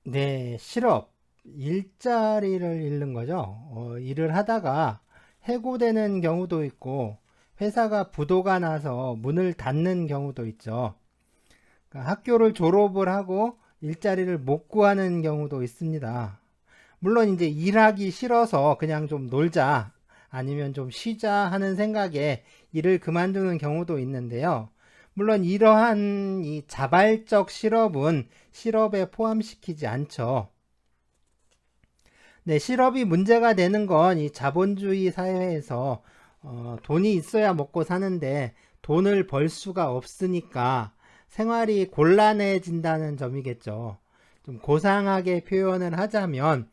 네, 실업, 일자리를 잃는 거죠. 일을 하다가 해고되는 경우도 있고, 회사가 부도가 나서 문을 닫는 경우도 있죠. 그러니까 학교를 졸업을 하고 일자리를 못 구하는 경우도 있습니다. 물론 이제 일하기 싫어서 그냥 좀 놀자, 아니면 좀 쉬자 하는 생각에 일을 그만두는 경우도 있는데요. 물론 이러한 이 자발적 실업은 실업에 포함시키지 않죠. 네, 실업이 문제가 되는 건 이 자본주의 사회에서 돈이 있어야 먹고 사는데 돈을 벌 수가 없으니까 생활이 곤란해진다는 점이겠죠. 좀 고상하게 표현을 하자면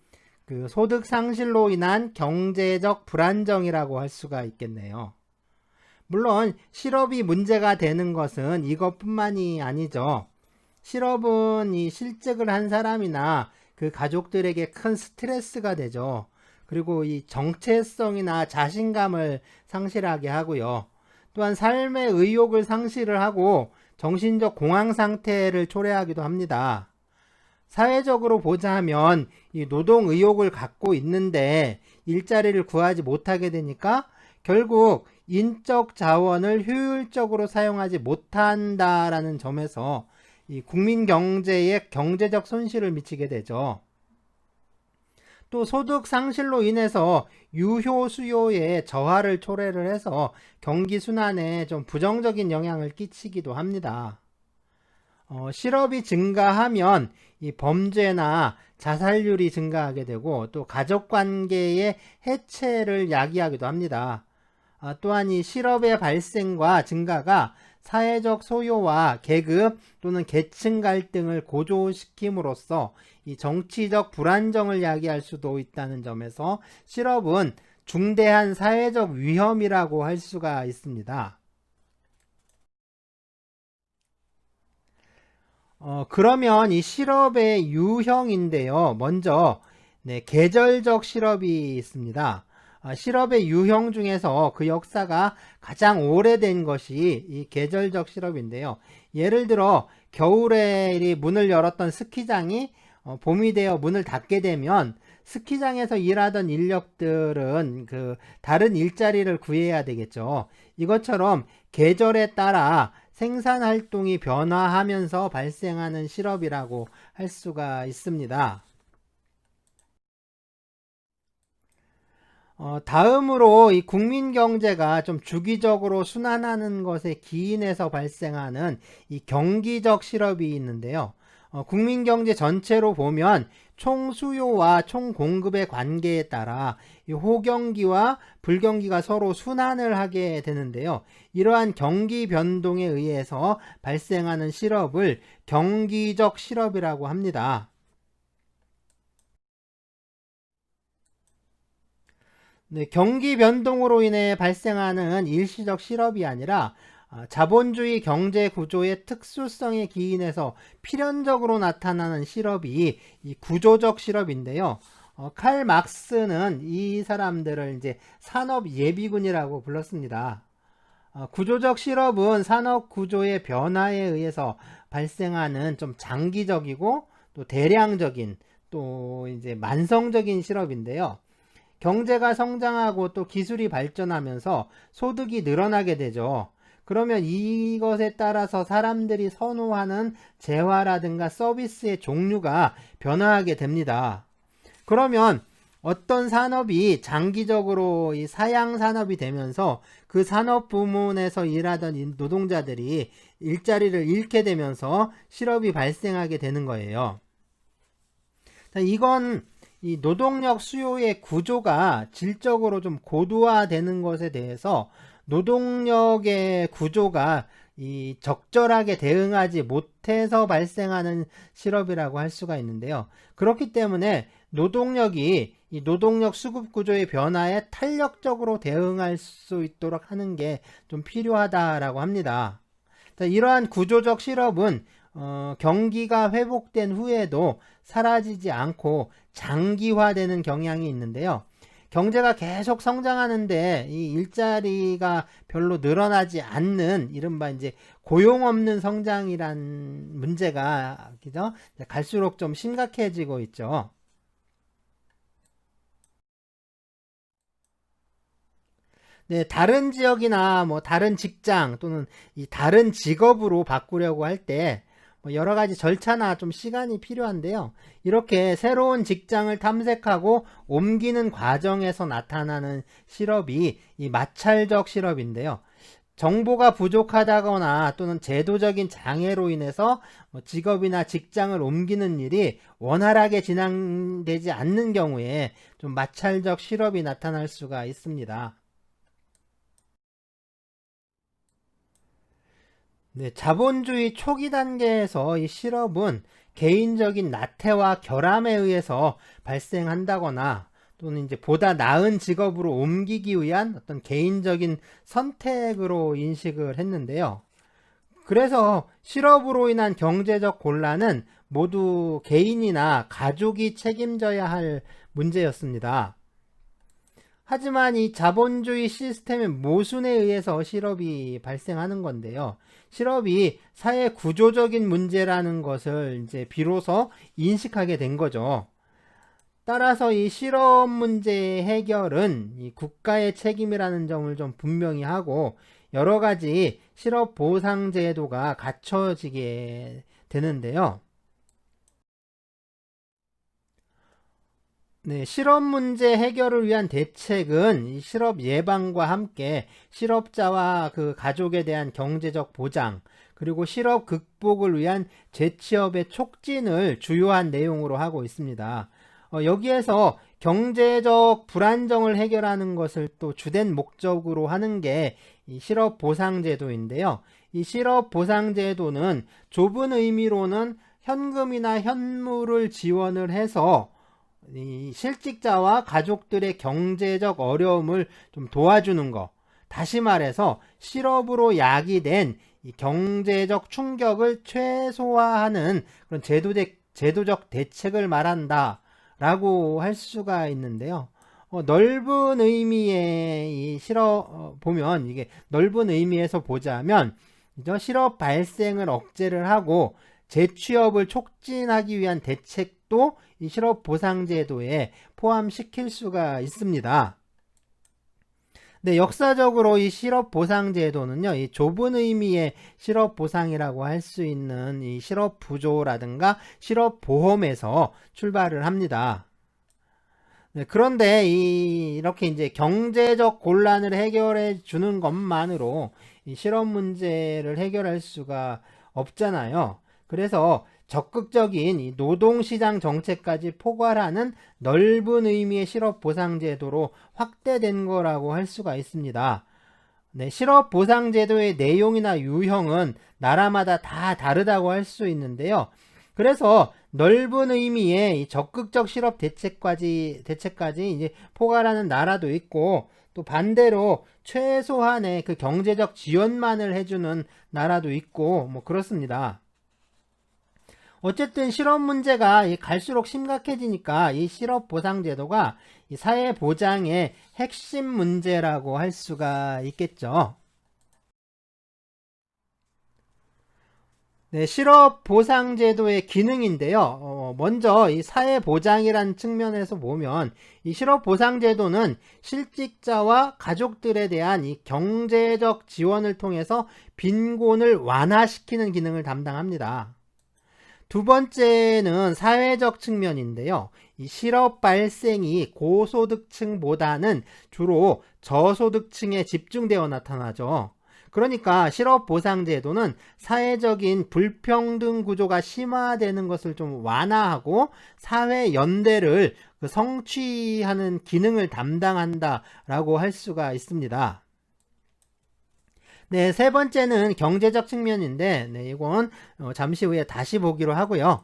그 소득 상실로 인한 경제적 불안정이라고 할 수가 있겠네요. 물론 실업이 문제가 되는 것은 이것뿐만이 아니죠. 실업은 이 실직을 한 사람이나 그 가족들에게 큰 스트레스가 되죠. 그리고 이 정체성이나 자신감을 상실하게 하고요. 또한 삶의 의욕을 상실을 하고 정신적 공황 상태를 초래하기도 합니다. 사회적으로 보자면 이 노동 의욕을 갖고 있는데 일자리를 구하지 못하게 되니까 결국 인적 자원을 효율적으로 사용하지 못한다라는 점에서 이 국민 경제에 경제적 손실을 미치게 되죠. 또 소득 상실로 인해서 유효 수요의 저하를 초래를 해서 경기 순환에 좀 부정적인 영향을 끼치기도 합니다. 실업이 증가하면 이 범죄나 자살률이 증가하게 되고 또 가족 관계의 해체를 야기하기도 합니다. 또한 이 실업의 발생과 증가가 사회적 소요와 계급 또는 계층 갈등을 고조시킴으로써 이 정치적 불안정을 야기할 수도 있다는 점에서 실업은 중대한 사회적 위험이라고 할 수가 있습니다. 그러면 이 실업의 유형인데요. 먼저 네, 계절적 실업이 있습니다. 실업의 유형 중에서 그 역사가 가장 오래된 것이 이 계절적 실업인데요. 예를 들어 겨울에 이 문을 열었던 스키장이 봄이 되어 문을 닫게 되면 스키장에서 일하던 인력들은 그 다른 일자리를 구해야 되겠죠. 이것처럼 계절에 따라 생산 활동이 변화하면서 발생하는 실업이라고 할 수가 있습니다. 다음으로 이 국민 경제가 좀 주기적으로 순환하는 것에 기인해서 발생하는 이 경기적 실업이 있는데요. 국민 경제 전체로 보면 총 수요와 총 공급의 관계에 따라 이 호경기와 불경기가 서로 순환을 하게 되는데요. 이러한 경기 변동에 의해서 발생하는 실업을 경기적 실업이라고 합니다. 네, 경기 변동으로 인해 발생하는 일시적 실업이 아니라 자본주의 경제 구조의 특수성에 기인해서 필연적으로 나타나는 실업이 이 구조적 실업인데요. 칼 막스는 이 사람들을 이제 산업 예비군이라고 불렀습니다. 구조적 실업은 산업 구조의 변화에 의해서 발생하는 좀 장기적이고 또 대량적인 또 이제 만성적인 실업인데요. 경제가 성장하고 또 기술이 발전하면서 소득이 늘어나게 되죠. 그러면 이것에 따라서 사람들이 선호하는 재화라든가 서비스의 종류가 변화하게 됩니다. 그러면 어떤 산업이 장기적으로 이 사양 산업이 되면서 그 산업 부문에서 일하던 노동자들이 일자리를 잃게 되면서 실업이 발생하게 되는 거예요. 이건 이 노동력 수요의 구조가 질적으로 좀 고도화되는 것에 대해서 노동력의 구조가 이 적절하게 대응하지 못해서 발생하는 실업이라고 할 수가 있는데요. 그렇기 때문에 노동력이 이 노동력 수급 구조의 변화에 탄력적으로 대응할 수 있도록 하는 게 좀 필요하다라고 합니다. 이러한 구조적 실업은 경기가 회복된 후에도 사라지지 않고 장기화되는 경향이 있는데요. 경제가 계속 성장하는데 이 일자리가 별로 늘어나지 않는 이른바 이제 고용 없는 성장이란 문제가 그죠? 갈수록 좀 심각해지고 있죠. 네, 다른 지역이나 뭐 다른 직장 또는 이 다른 직업으로 바꾸려고 할 때 뭐 여러 가지 절차나 좀 시간이 필요한데요. 이렇게 새로운 직장을 탐색하고 옮기는 과정에서 나타나는 실업이 이 마찰적 실업인데요. 정보가 부족하다거나 또는 제도적인 장애로 인해서 뭐 직업이나 직장을 옮기는 일이 원활하게 진행되지 않는 경우에 좀 마찰적 실업이 나타날 수가 있습니다. 네, 자본주의 초기 단계에서 이 실업은 개인적인 나태와 결함에 의해서 발생한다거나 또는 이제 보다 나은 직업으로 옮기기 위한 어떤 개인적인 선택으로 인식을 했는데요. 그래서 실업으로 인한 경제적 곤란은 모두 개인이나 가족이 책임져야 할 문제였습니다. 하지만 이 자본주의 시스템의 모순에 의해서 실업이 발생하는 건데요. 실업이 사회 구조적인 문제라는 것을 이제 비로소 인식하게 된 거죠. 따라서 이 실업 문제 해결은 이 국가의 책임이라는 점을 좀 분명히 하고 여러 가지 실업 보상 제도가 갖춰지게 되는데요. 네, 실업 문제 해결을 위한 대책은 이 실업 예방과 함께 실업자와 그 가족에 대한 경제적 보장, 그리고 실업 극복을 위한 재취업의 촉진을 주요한 내용으로 하고 있습니다. 여기에서 경제적 불안정을 해결하는 것을 또 주된 목적으로 하는 게 이 실업 보상 제도인데요. 이 실업 보상 제도는 좁은 의미로는 현금이나 현물을 지원을 해서 이 실직자와 가족들의 경제적 어려움을 좀 도와주는 거. 다시 말해서 실업으로 야기된 이 경제적 충격을 최소화하는 그런 제도적 대책을 말한다라고 할 수가 있는데요. 넓은 의미의 이 보면 이게 넓은 의미에서 보자면 실업 발생을 억제를 하고 재취업을 촉진하기 위한 대책도 이 실업보상제도에 포함시킬 수가 있습니다. 네, 역사적으로 이 실업보상제도는요, 이 좁은 의미의 실업보상이라고 할 수 있는 이 실업부조라든가 실업보험에서 출발을 합니다. 네, 그런데 이렇게 이제 경제적 곤란을 해결해 주는 것만으로 이 실업 문제를 해결할 수가 없잖아요. 그래서 적극적인 이 노동시장 정책까지 포괄하는 넓은 의미의 실업보상제도로 확대된 거라고 할 수가 있습니다. 네, 실업보상제도의 내용이나 유형은 나라마다 다 다르다고 할 수 있는데요. 그래서 넓은 의미의 적극적 실업 대책까지 이제 포괄하는 나라도 있고 또 반대로 최소한의 그 경제적 지원만을 해주는 나라도 있고 뭐 그렇습니다. 어쨌든 실업 문제가 갈수록 심각해지니까 이 실업 보상 제도가 이 사회 보장의 핵심 문제라고 할 수가 있겠죠. 네, 실업 보상 제도의 기능인데요. 먼저 이 사회 보장이라는 측면에서 보면 이 실업 보상 제도는 실직자와 가족들에 대한 이 경제적 지원을 통해서 빈곤을 완화시키는 기능을 담당합니다. 두 번째는 사회적 측면인데요. 이 실업 발생이 고소득층보다는 주로 저소득층에 집중되어 나타나죠. 그러니까 실업보상제도는 사회적인 불평등 구조가 심화되는 것을 좀 완화하고 사회 연대를 성취하는 기능을 담당한다라고 할 수가 있습니다. 네, 세 번째는 경제적 측면인데, 네, 이건 잠시 후에 다시 보기로 하고요.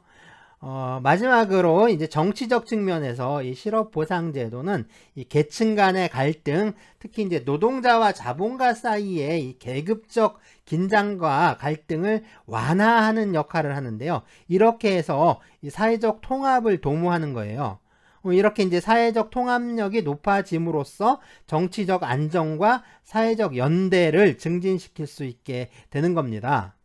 마지막으로 이제 정치적 측면에서 이 실업보상제도는 이 계층 간의 갈등, 특히 이제 노동자와 자본가 사이의 이 계급적 긴장과 갈등을 완화하는 역할을 하는데요. 이렇게 해서 이 사회적 통합을 도모하는 거예요. 이렇게 이제 사회적 통합력이 높아짐으로써 정치적 안정과 사회적 연대를 증진시킬 수 있게 되는 겁니다.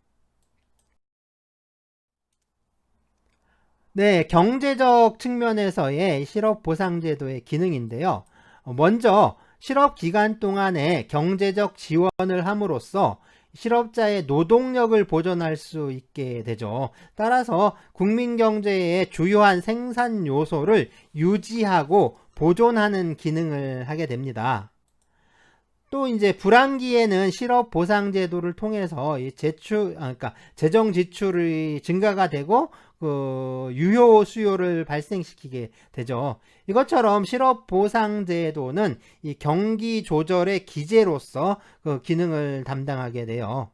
네, 경제적 측면에서의 실업보상제도의 기능인데요. 먼저 실업 기간 동안에 경제적 지원을 함으로써 실업자의 노동력을 보존할 수 있게 되죠. 따라서 국민 경제의 주요한 생산 요소를 유지하고 보존하는 기능을 하게 됩니다. 또 이제 불황기에는 실업 보상 제도를 통해서 이 그러니까 재정 지출이 증가가 되고 그 유효 수요를 발생시키게 되죠. 이것처럼 실업 보상 제도는 이 경기 조절의 기제로서 그 기능을 담당하게 돼요.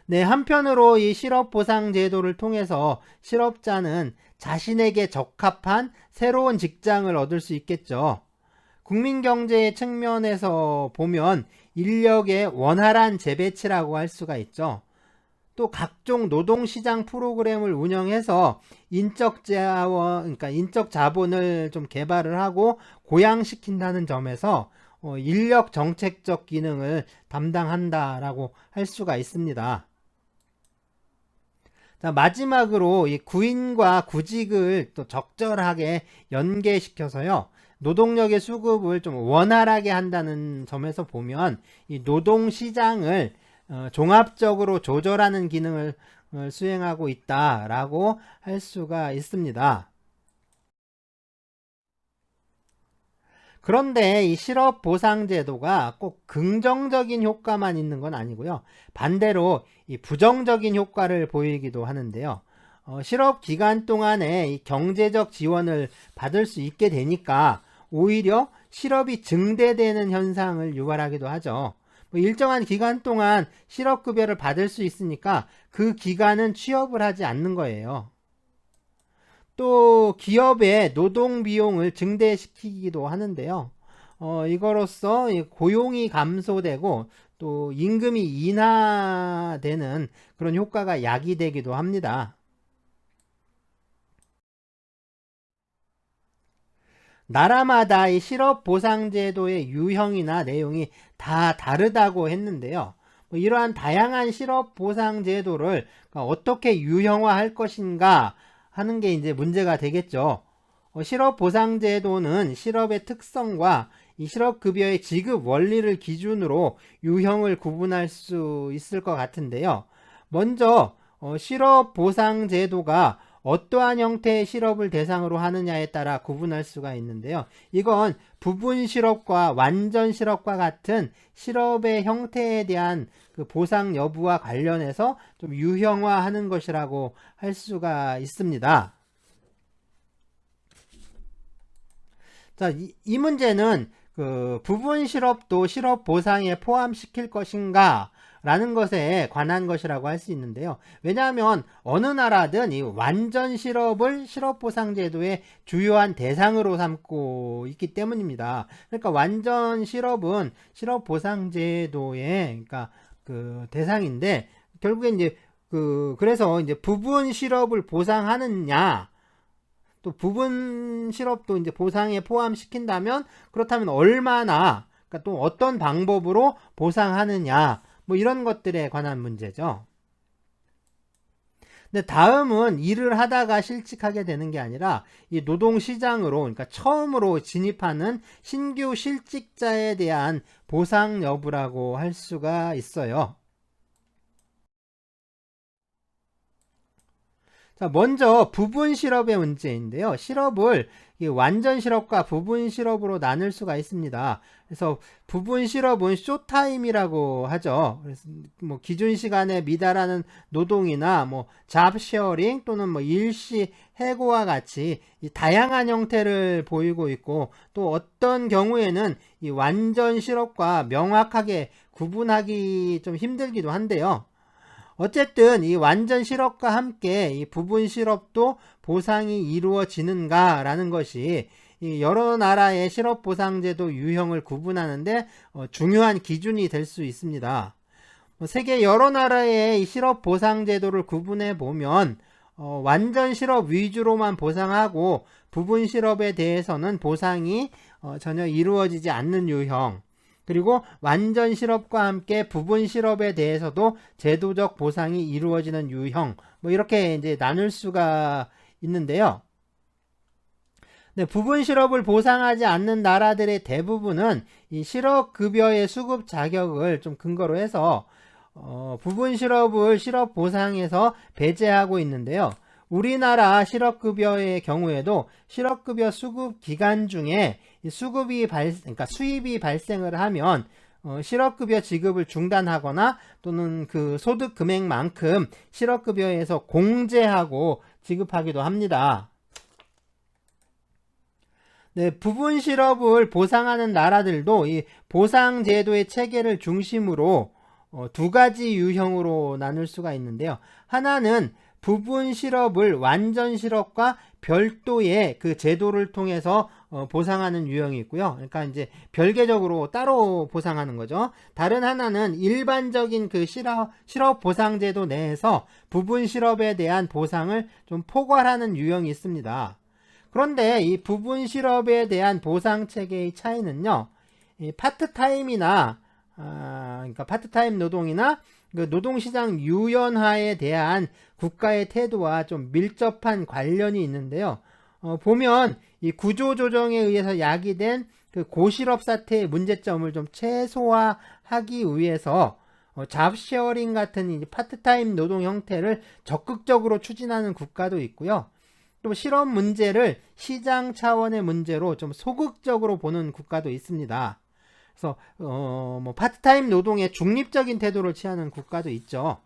네, 한편으로 이 실업 보상 제도를 통해서 실업자는 자신에게 적합한 새로운 직장을 얻을 수 있겠죠. 국민 경제의 측면에서 보면 인력의 원활한 재배치라고 할 수가 있죠. 또 각종 노동시장 프로그램을 운영해서 인적 자본을 좀 개발을 하고 고양시킨다는 점에서 인력 정책적 기능을 담당한다라고 할 수가 있습니다. 자, 마지막으로 이 구인과 구직을 또 적절하게 연계시켜서요. 노동력의 수급을 좀 원활하게 한다는 점에서 보면 이 노동시장을 종합적으로 조절하는 기능을 수행하고 있다라고 할 수가 있습니다. 그런데 이 실업보상제도가 꼭 긍정적인 효과만 있는 건 아니고요. 반대로 이 부정적인 효과를 보이기도 하는데요. 실업 기간 동안에 이 경제적 지원을 받을 수 있게 되니까 오히려 실업이 증대되는 현상을 유발하기도 하죠. 일정한 기간 동안 실업급여를 받을 수 있으니까 그 기간은 취업을 하지 않는 거예요. 또 기업의 노동 비용을 증대시키기도 하는데요. 이거로써 고용이 감소되고 또 임금이 인하되는 그런 효과가 야기되기도 합니다. 나라마다 이 실업보상제도의 유형이나 내용이 다 다르다고 했는데요. 이러한 다양한 실업보상제도를 어떻게 유형화할 것인가 하는 게 이제 문제가 되겠죠. 실업보상제도는 실업의 특성과 이 실업급여의 지급 원리를 기준으로 유형을 구분할 수 있을 것 같은데요. 먼저 실업보상제도가 어떠한 형태의 실업을 대상으로 하느냐에 따라 구분할 수가 있는데요. 이건 부분 실업과 완전 실업과 같은 실업의 형태에 대한 그 보상 여부와 관련해서 좀 유형화하는 것이라고 할 수가 있습니다. 자, 이 문제는 그 부분 실업도 실업 보상에 포함시킬 것인가 라는 것에 관한 것이라고 할 수 있는데요. 왜냐하면 어느 나라든 이 완전 실업을 실업보상제도의 주요한 대상으로 삼고 있기 때문입니다. 그러니까 완전 실업은 실업보상제도의 그러니까 그 대상인데 결국에 이제 그래서 이제 부분 실업을 보상하느냐 또 부분 실업도 이제 보상에 포함시킨다면 그렇다면 얼마나 그러니까 또 어떤 방법으로 보상하느냐 뭐 이런 것들에 관한 문제죠. 근데 다음은 일을 하다가 실직하게 되는 게 아니라 이 노동시장으로 그러니까 처음으로 진입하는 신규 실직자에 대한 보상 여부라고 할 수가 있어요. 자, 먼저 부분 실업의 문제인데요. 실업을 완전 실업과 부분 실업으로 나눌 수가 있습니다. 그래서 부분 실업은 쇼타임이라고 하죠. 그래서 뭐 기준 시간에 미달하는 노동이나 뭐 잡쉐어링 또는 뭐 일시 해고와 같이 이 다양한 형태를 보이고 있고 또 어떤 경우에는 이 완전 실업과 명확하게 구분하기 좀 힘들기도 한데요. 어쨌든 이 완전 실업과 함께 이 부분 실업도 보상이 이루어지는가 라는 것이 이 여러 나라의 실업보상제도 유형을 구분하는데 중요한 기준이 될 수 있습니다. 세계 여러 나라의 이 실업보상제도를 구분해 보면 완전 실업 위주로만 보상하고 부분 실업에 대해서는 보상이 전혀 이루어지지 않는 유형, 그리고 완전 실업과 함께 부분 실업에 대해서도 제도적 보상이 이루어지는 유형, 뭐 이렇게 이제 나눌 수가 있는데요. 네, 부분 실업을 보상하지 않는 나라들의 대부분은 이 실업급여의 수급 자격을 좀 근거로 해서 부분 실업을 실업 보상에서 배제하고 있는데요. 우리나라 실업급여의 경우에도 실업급여 수급 기간 중에 그러니까 수입이 발생을 하면 실업급여 지급을 중단하거나 또는 그 소득 금액만큼 실업급여에서 공제하고 지급하기도 합니다. 네, 부분 실업을 보상하는 나라들도 이 보상제도의 체계를 중심으로 두 가지 유형으로 나눌 수가 있는데요. 하나는 부분 실업을 완전 실업과 별도의 그 제도를 통해서 보상하는 유형이 있고요. 그러니까 이제 별개적으로 따로 보상하는 거죠. 다른 하나는 일반적인 그 실업 보상제도 내에서 부분 실업에 대한 보상을 좀 포괄하는 유형이 있습니다. 그런데 이 부분 실업에 대한 보상 체계의 차이는요, 이 파트타임이나 그러니까 파트타임 노동이나 그 노동시장 유연화에 대한 국가의 태도와 좀 밀접한 관련이 있는데요. 보면 이 구조조정에 의해서 야기된 그 고실업 사태의 문제점을 좀 최소화하기 위해서 잡쉐어링 같은 이 파트타임 노동 형태를 적극적으로 추진하는 국가도 있고요. 또 실업 문제를 시장 차원의 문제로 좀 소극적으로 보는 국가도 있습니다. 그래서 뭐 파트타임 노동에 중립적인 태도를 취하는 국가도 있죠.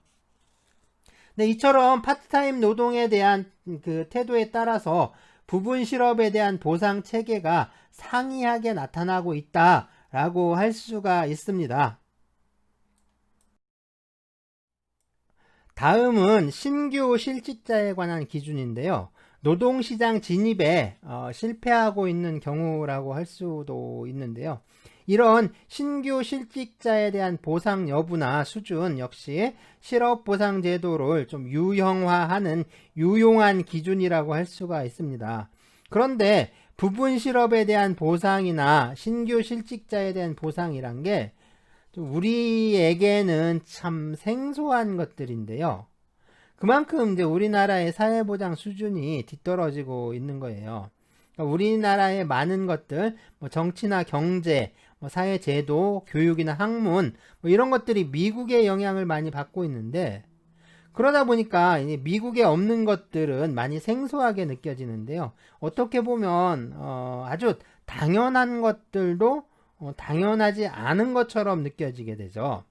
근데 이처럼 파트타임 노동에 대한 그 태도에 따라서 부분 실업에 대한 보상 체계가 상이하게 나타나고 있다라고 할 수가 있습니다. 다음은 신규 실직자에 관한 기준인데요. 노동시장 진입에 실패하고 있는 경우라고 할 수도 있는데요. 이런 신규 실직자에 대한 보상 여부나 수준 역시 실업보상제도를 좀 유형화하는 유용한 기준이라고 할 수가 있습니다. 그런데 부분 실업에 대한 보상이나 신규 실직자에 대한 보상이란 게 우리에게는 참 생소한 것들인데요. 그만큼 이제 우리나라의 사회보장 수준이 뒤떨어지고 있는 거예요. 그러니까 우리나라의 많은 것들, 뭐 정치나 경제, 뭐 사회제도, 교육이나 학문, 뭐 이런 것들이 미국의 영향을 많이 받고 있는데, 그러다 보니까 미국에 없는 것들은 많이 생소하게 느껴지는데요. 어떻게 보면 아주 당연한 것들도 당연하지 않은 것처럼 느껴지게 되죠.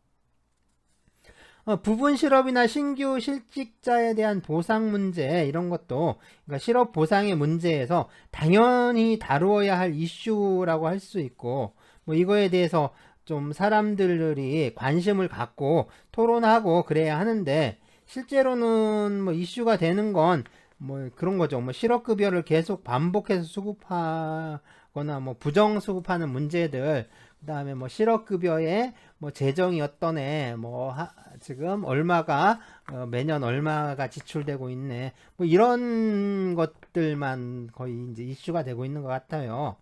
부분 실업이나 신규 실직자에 대한 보상 문제 이런 것도 그러니까 실업 보상의 문제에서 당연히 다루어야 할 이슈라고 할 수 있고 뭐 이거에 대해서 좀 사람들이 관심을 갖고 토론하고 그래야 하는데 실제로는 뭐 이슈가 되는 건 뭐 그런 거죠. 뭐 실업급여를 계속 반복해서 수급하거나 뭐 부정 수급하는 문제들, 그다음에 뭐 실업급여에 뭐 재정이 어떠네, 뭐 지금 얼마가 매년 얼마가 지출되고 있네, 뭐 이런 것들만 거의 이제 이슈가 되고 있는 것 같아요.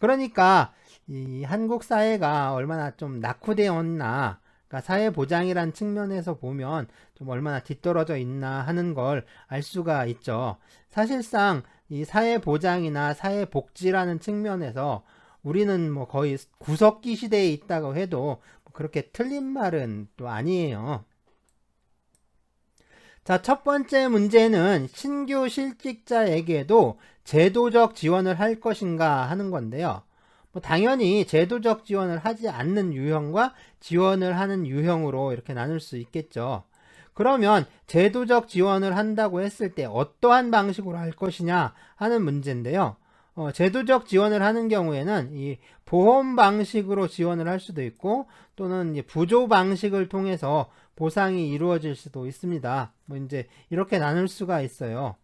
그러니까 이 한국 사회가 얼마나 좀 낙후되었나, 그러니까 사회보장이란 측면에서 보면 좀 얼마나 뒤떨어져 있나 하는 걸 알 수가 있죠. 사실상 이 사회보장이나 사회복지라는 측면에서 우리는 뭐 거의 구석기 시대에 있다고 해도 그렇게 틀린 말은 또 아니에요. 자, 첫 번째 문제는 신규 실직자에게도 제도적 지원을 할 것인가 하는 건데요. 뭐 당연히 제도적 지원을 하지 않는 유형과 지원을 하는 유형으로 이렇게 나눌 수 있겠죠. 그러면 제도적 지원을 한다고 했을 때 어떠한 방식으로 할 것이냐 하는 문제인데요. 제도적 지원을 하는 경우에는 이 보험 방식으로 지원을 할 수도 있고 또는 이제 부조 방식을 통해서 보상이 이루어질 수도 있습니다. 뭐 이제 이렇게 나눌 수가 있어요.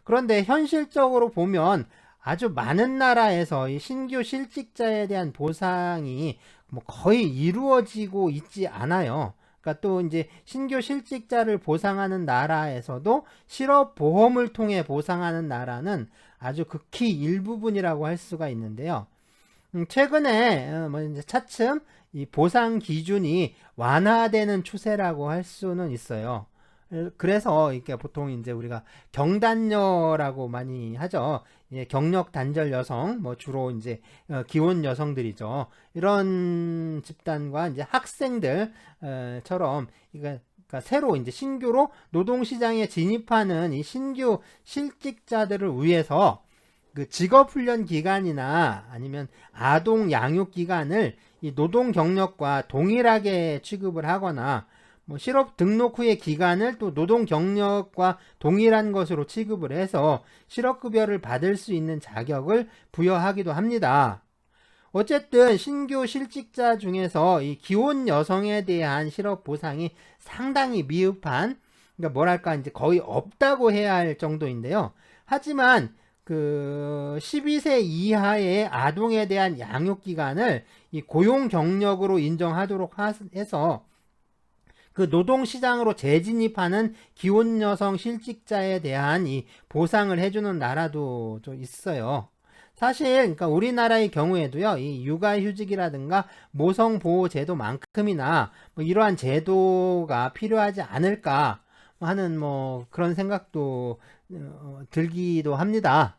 그런데 현실적으로 보면 아주 많은 나라에서 이 신규 실직자에 대한 보상이 뭐 거의 이루어지고 있지 않아요. 그러니까 또 이제 신규 실직자를 보상하는 나라에서도 실업보험을 통해 보상하는 나라는 아주 극히 일부분이라고 할 수가 있는데요. 최근에 이제 차츰 이 보상 기준이 완화되는 추세라고 할 수는 있어요. 그래서 이렇게 보통 이제 우리가 경단녀라고 많이 하죠. 예, 경력 단절 여성, 뭐 주로 이제 기혼 여성들이죠. 이런 집단과 이제 학생들처럼 그러니까 새로 이제 신규로 노동시장에 진입하는 이 신규 실직자들을 위해서 그 직업훈련 기간이나 아니면 아동 양육 기간을 이 노동 경력과 동일하게 취급을 하거나 뭐 실업 등록 후의 기간을 또 노동 경력과 동일한 것으로 취급을 해서 실업급여를 받을 수 있는 자격을 부여하기도 합니다. 어쨌든 신규 실직자 중에서 이 기혼 여성에 대한 실업 보상이 상당히 미흡한, 그러니까 뭐랄까 이제 거의 없다고 해야 할 정도인데요. 하지만 그 12세 이하의 아동에 대한 양육 기간을 이 고용 경력으로 인정하도록 해서 그 노동시장으로 재진입하는 기혼 여성 실직자에 대한 이 보상을 해주는 나라도 좀 있어요. 사실 그러니까 우리나라의 경우에도요, 이 육아휴직이라든가 모성보호제도만큼이나 뭐 이러한 제도가 필요하지 않을까 하는 뭐 그런 생각도 들기도 합니다.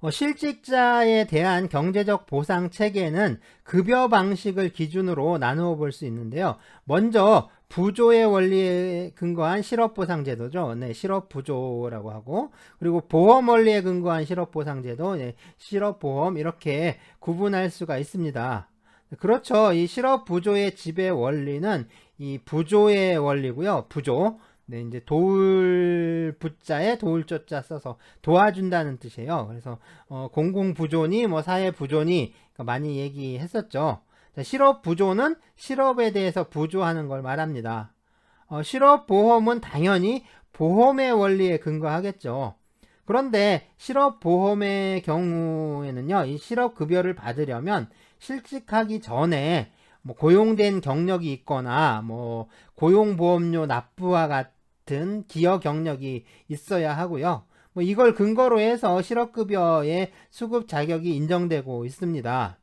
실직자에 대한 경제적 보상 체계는 급여 방식을 기준으로 나누어 볼 수 있는데요. 먼저 부조의 원리에 근거한 실업보상제도죠. 네, 실업부조라고 하고, 그리고 보험 원리에 근거한 실업보상제도, 네, 실업보험 이렇게 구분할 수가 있습니다. 그렇죠. 이 실업부조의 지배 원리는 이 부조의 원리고요. 부조. 네, 이제 도울 부자에 도울 조자 써서 도와준다는 뜻이에요. 그래서 공공부조니 뭐 사회부조니 많이 얘기했었죠. 자, 실업부조는 실업에 대해서 부조하는 걸 말합니다. 실업보험은 당연히 보험의 원리에 근거하겠죠. 그런데 실업보험의 경우에는요, 이 실업급여를 받으려면 실직하기 전에 뭐 고용된 경력이 있거나 뭐 고용보험료 납부와 같은 기여 경력이 있어야 하고요. 뭐 이걸 근거로 해서 실업급여의 수급 자격이 인정되고 있습니다.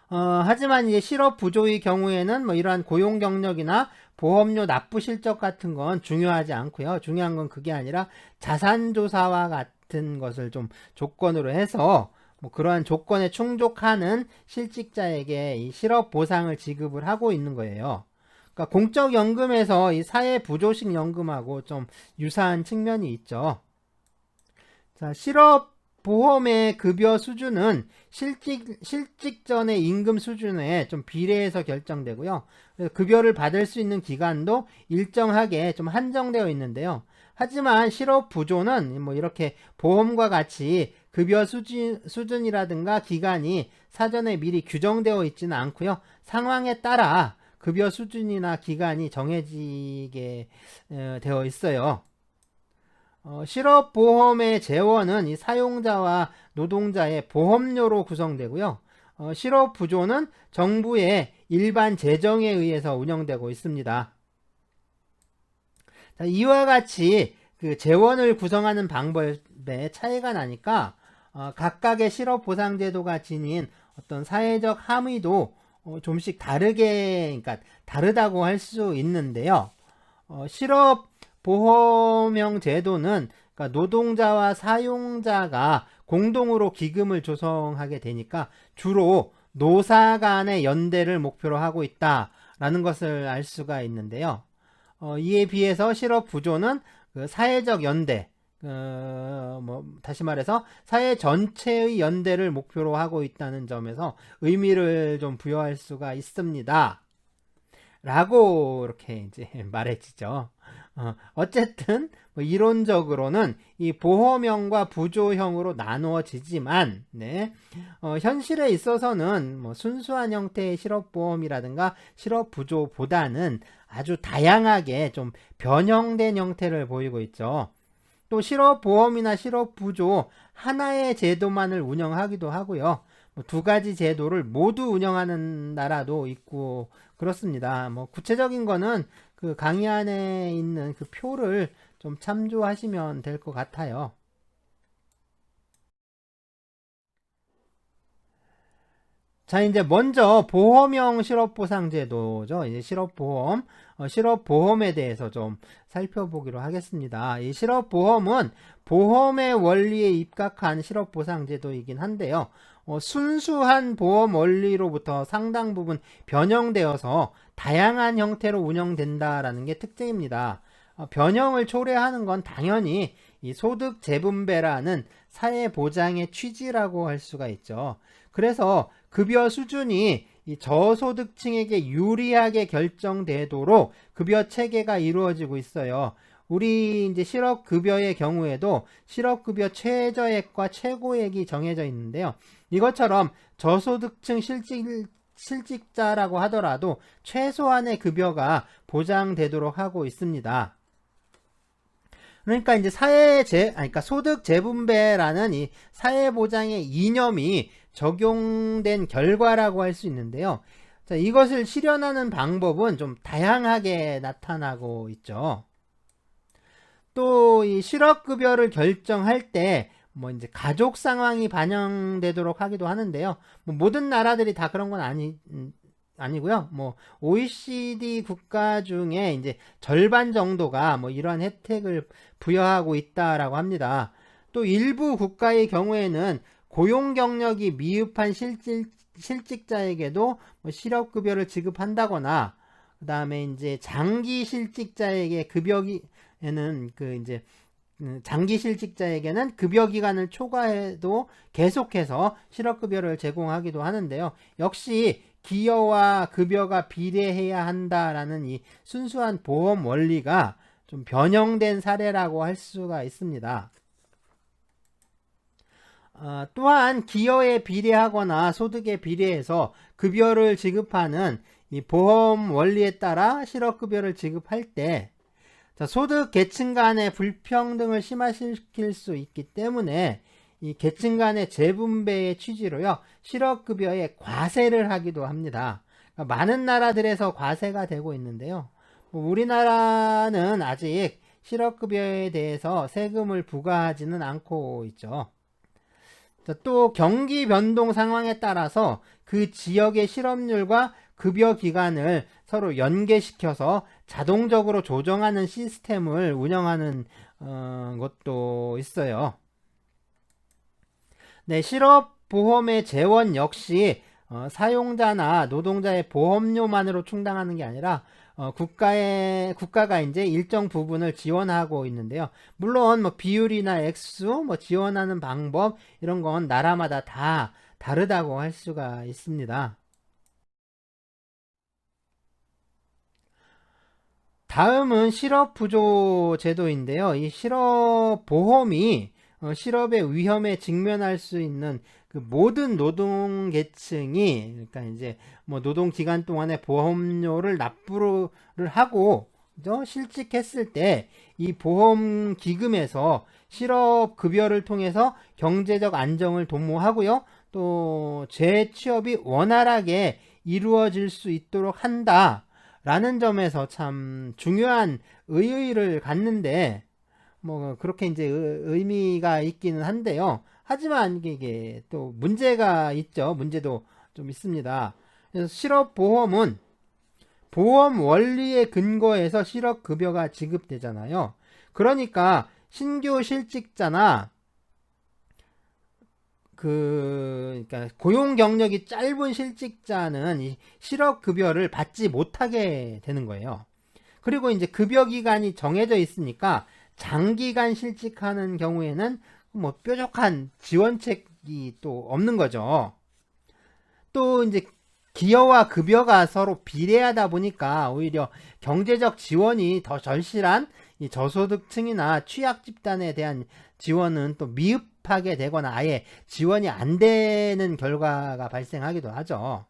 하지만 이제 실업 부조의 경우에는 뭐 이러한 고용 경력이나 보험료 납부 실적 같은 건 중요하지 않고요. 중요한 건 그게 아니라 자산 조사와 같은 것을 좀 조건으로 해서 뭐 그러한 조건에 충족하는 실직자에게 이 실업 보상을 지급을 하고 있는 거예요. 그러니까 공적연금에서 이 사회부조식 연금하고 좀 유사한 측면이 있죠. 자, 실업보험의 급여 수준은 실직 전의 임금 수준에 좀 비례해서 결정되고요. 급여를 받을 수 있는 기간도 일정하게 좀 한정되어 있는데요. 하지만 실업부조는 뭐 이렇게 보험과 같이 급여 수준이라든가 기간이 사전에 미리 규정되어 있지는 않고요. 상황에 따라 급여 수준이나 기간이 정해지게 되어 있어요. 실업보험의 재원은 이 사용자와 노동자의 보험료로 구성되고요. 실업부조는 정부의 일반 재정에 의해서 운영되고 있습니다. 자, 이와 같이 그 재원을 구성하는 방법에 차이가 나니까 각각의 실업보상제도가 지닌 어떤 사회적 함의도 좀씩 다르게, 그러니까 다르다고 할 수 있는데요. 실업보험형 제도는 그러니까 노동자와 사용자가 공동으로 기금을 조성하게 되니까 주로 노사 간의 연대를 목표로 하고 있다라는 것을 알 수가 있는데요. 이에 비해서 실업부조는 그 사회적 연대, 뭐 다시 말해서 사회 전체의 연대를 목표로 하고 있다는 점에서 의미를 좀 부여할 수가 있습니다. 라고 이렇게 이제 말해지죠. 어쨌든 뭐 이론적으로는 이 보험형과 부조형으로 나누어지지만, 네, 현실에 있어서는 뭐 순수한 형태의 실업보험이라든가 실업부조보다는 아주 다양하게 좀 변형된 형태를 보이고 있죠. 또 실업보험이나 실업부조 하나의 제도만을 운영하기도 하고요. 뭐 두 가지 제도를 모두 운영하는 나라도 있고 그렇습니다. 뭐 구체적인 거는 그 강의 안에 있는 그 표를 좀 참조하시면 될 것 같아요. 자, 이제 먼저 보험형 실업보상제도죠. 이제 실업보험, 실업보험에 대해서 좀 살펴보기로 하겠습니다. 이 실업보험은 보험의 원리에 입각한 실업보상제도이긴 한데요. 순수한 보험 원리로부터 상당 부분 변형되어서 다양한 형태로 운영된다라는 게 특징입니다. 변형을 초래하는 건 당연히 이 소득 재분배라는 사회보장의 취지라고 할 수가 있죠. 그래서 급여 수준이 이 저소득층에게 유리하게 결정되도록 급여 체계가 이루어지고 있어요. 우리 이제 실업급여의 경우에도 실업급여 최저액과 최고액이 정해져 있는데요. 이것처럼 저소득층 실직자라고 하더라도 최소한의 급여가 보장되도록 하고 있습니다. 그러니까 이제 그러니까 소득 재분배라는 이 사회보장의 이념이 적용된 결과라고 할 수 있는데요. 자, 이것을 실현하는 방법은 좀 다양하게 나타나고 있죠. 또 이 실업급여를 결정할 때 뭐 이제 가족 상황이 반영되도록 하기도 하는데요. 뭐 모든 나라들이 다 그런 건 아니고요. 뭐 OECD 국가 중에 이제 절반 정도가 뭐 이러한 혜택을 부여하고 있다라고 합니다. 또 일부 국가의 경우에는 고용 경력이 미흡한 실직자에게도 뭐 실업급여를 지급한다거나, 그 다음에 이제 장기 실직자에게 장기 실직자에게는 급여 기간을 초과해도 계속해서 실업급여를 제공하기도 하는데요. 역시 기여와 급여가 비례해야 한다라는 이 순수한 보험 원리가 좀 변형된 사례라고 할 수가 있습니다. 또한 기여에 비례하거나 소득에 비례해서 급여를 지급하는 이 보험 원리에 따라 실업급여를 지급할 때 소득 계층 간의 불평등을 심화시킬 수 있기 때문에 이 계층 간의 재분배의 취지로요, 실업급여에 과세를 하기도 합니다. 그러니까 많은 나라들에서 과세가 되고 있는데요. 우리나라는 아직 실업급여에 대해서 세금을 부과하지는 않고 있죠. 또 경기 변동 상황에 따라서 그 지역의 실업률과 급여 기간을 서로 연계시켜서 자동적으로 조정하는 시스템을 운영하는 것도 있어요. 네, 실업보험의 재원 역시 사용자나 노동자의 보험료만으로 충당하는 게 아니라 국가가 이제 일정 부분을 지원하고 있는데요. 물론 뭐 비율이나 액수, 뭐 지원하는 방법 이런 건 나라마다 다 다르다고 할 수가 있습니다. 다음은 실업부조 제도인데요. 이 실업보험이 실업의 위험에 직면할 수 있는 그 모든 노동 계층이, 그러니까 이제 뭐 노동 기간 동안에 보험료를 납부를 하고 실직했을 때 이 보험 기금에서 실업급여를 통해서 경제적 안정을 도모하고요. 또 재취업이 원활하게 이루어질 수 있도록 한다. 라는 점에서 참 중요한 의의를 갖는데, 뭐 그렇게 이제 의미가 있기는 한데요. 하지만 이게 또 문제가 있죠. 문제도 좀 있습니다. 그래서 실업보험은 보험 원리에 근거해서 실업급여가 지급되잖아요. 그러니까 신규 실직자나 그러니까 고용 경력이 짧은 실직자는 이 실업급여를 받지 못하게 되는 거예요. 그리고 이제 급여 기간이 정해져 있으니까 장기간 실직하는 경우에는 뭐 뾰족한 지원책이 또 없는 거죠. 또 이제 기여와 급여가 서로 비례하다 보니까 오히려 경제적 지원이 더 절실한 이 저소득층이나 취약 집단에 대한 지원은 또 미흡하게 되거나 아예 지원이 안 되는 결과가 발생하기도 하죠.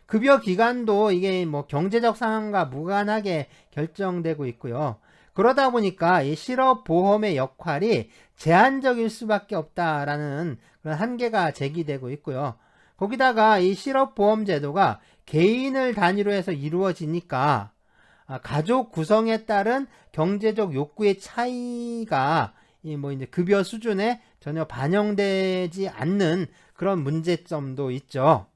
급여 기간도 이게 뭐 경제적 상황과 무관하게 결정되고 있고요. 그러다 보니까 이 실업보험의 역할이 제한적일 수밖에 없다라는 그런 한계가 제기되고 있고요. 거기다가 이 실업보험 제도가 개인을 단위로 해서 이루어지니까 가족 구성에 따른 경제적 욕구의 차이가 뭐 이제 급여 수준에 전혀 반영되지 않는 그런 문제점도 있죠.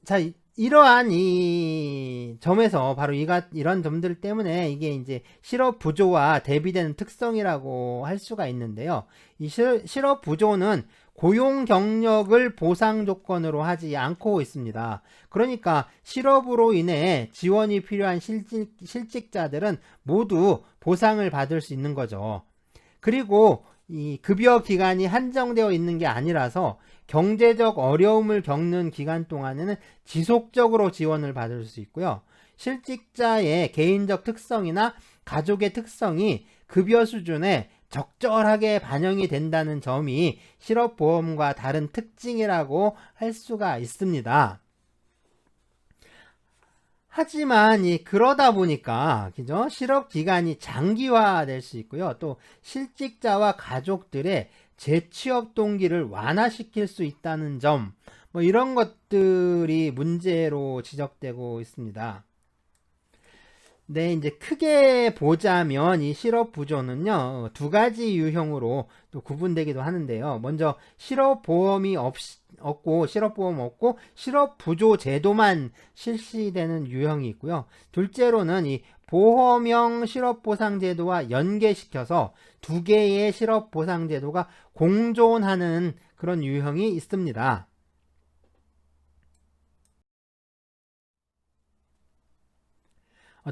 자, 이러한 이 점에서 바로 이런 점들 때문에 이게 이제 실업 부조와 대비되는 특성이라고 할 수가 있는데요. 이 실업 부조는 고용 경력을 보상 조건으로 하지 않고 있습니다. 그러니까 실업으로 인해 지원이 필요한 실직자들은 모두 보상을 받을 수 있는 거죠. 그리고 이 급여 기간이 한정되어 있는 게 아니라서 경제적 어려움을 겪는 기간 동안에는 지속적으로 지원을 받을 수 있고요. 실직자의 개인적 특성이나 가족의 특성이 급여 수준에 적절하게 반영이 된다는 점이 실업보험과 다른 특징이라고 할 수가 있습니다. 하지만 그러다 보니까 그죠? 실업 기간이 장기화될 수 있고요. 또 실직자와 가족들의 재취업 동기를 완화시킬 수 있다는 점, 뭐 이런 것들이 문제로 지적되고 있습니다. 네, 이제 크게 보자면 이 실업 부조는요, 두 가지 유형으로 또 구분되기도 하는데요. 먼저 실업보험 없고 실업 부조 제도만 실시되는 유형이 있고요. 둘째로는 이 보험형 실업보상제도와 연계시켜서 두 개의 실업보상제도가 공존하는 그런 유형이 있습니다.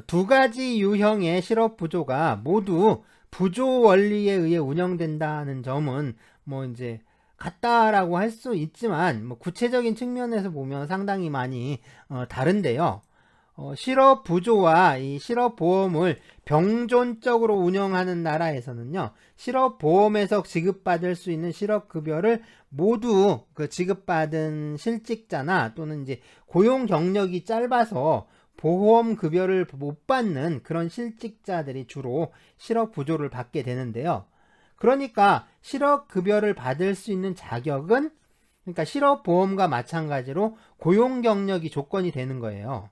두 가지 유형의 실업 부조가 모두 부조 원리에 의해 운영된다는 점은 뭐 이제 같다라고 할 수 있지만 뭐 구체적인 측면에서 보면 상당히 많이 다른데요. 실업 부조와 이 실업 보험을 병존적으로 운영하는 나라에서는요, 실업 보험에서 지급받을 수 있는 실업 급여를 모두 그 지급받은 실직자나 또는 이제 고용 경력이 짧아서 보험 급여를 못 받는 그런 실직자들이 주로 실업 부조를 받게 되는데요. 그러니까 실업 급여를 받을 수 있는 자격은 그러니까 실업 보험과 마찬가지로 고용 경력이 조건이 되는 거예요.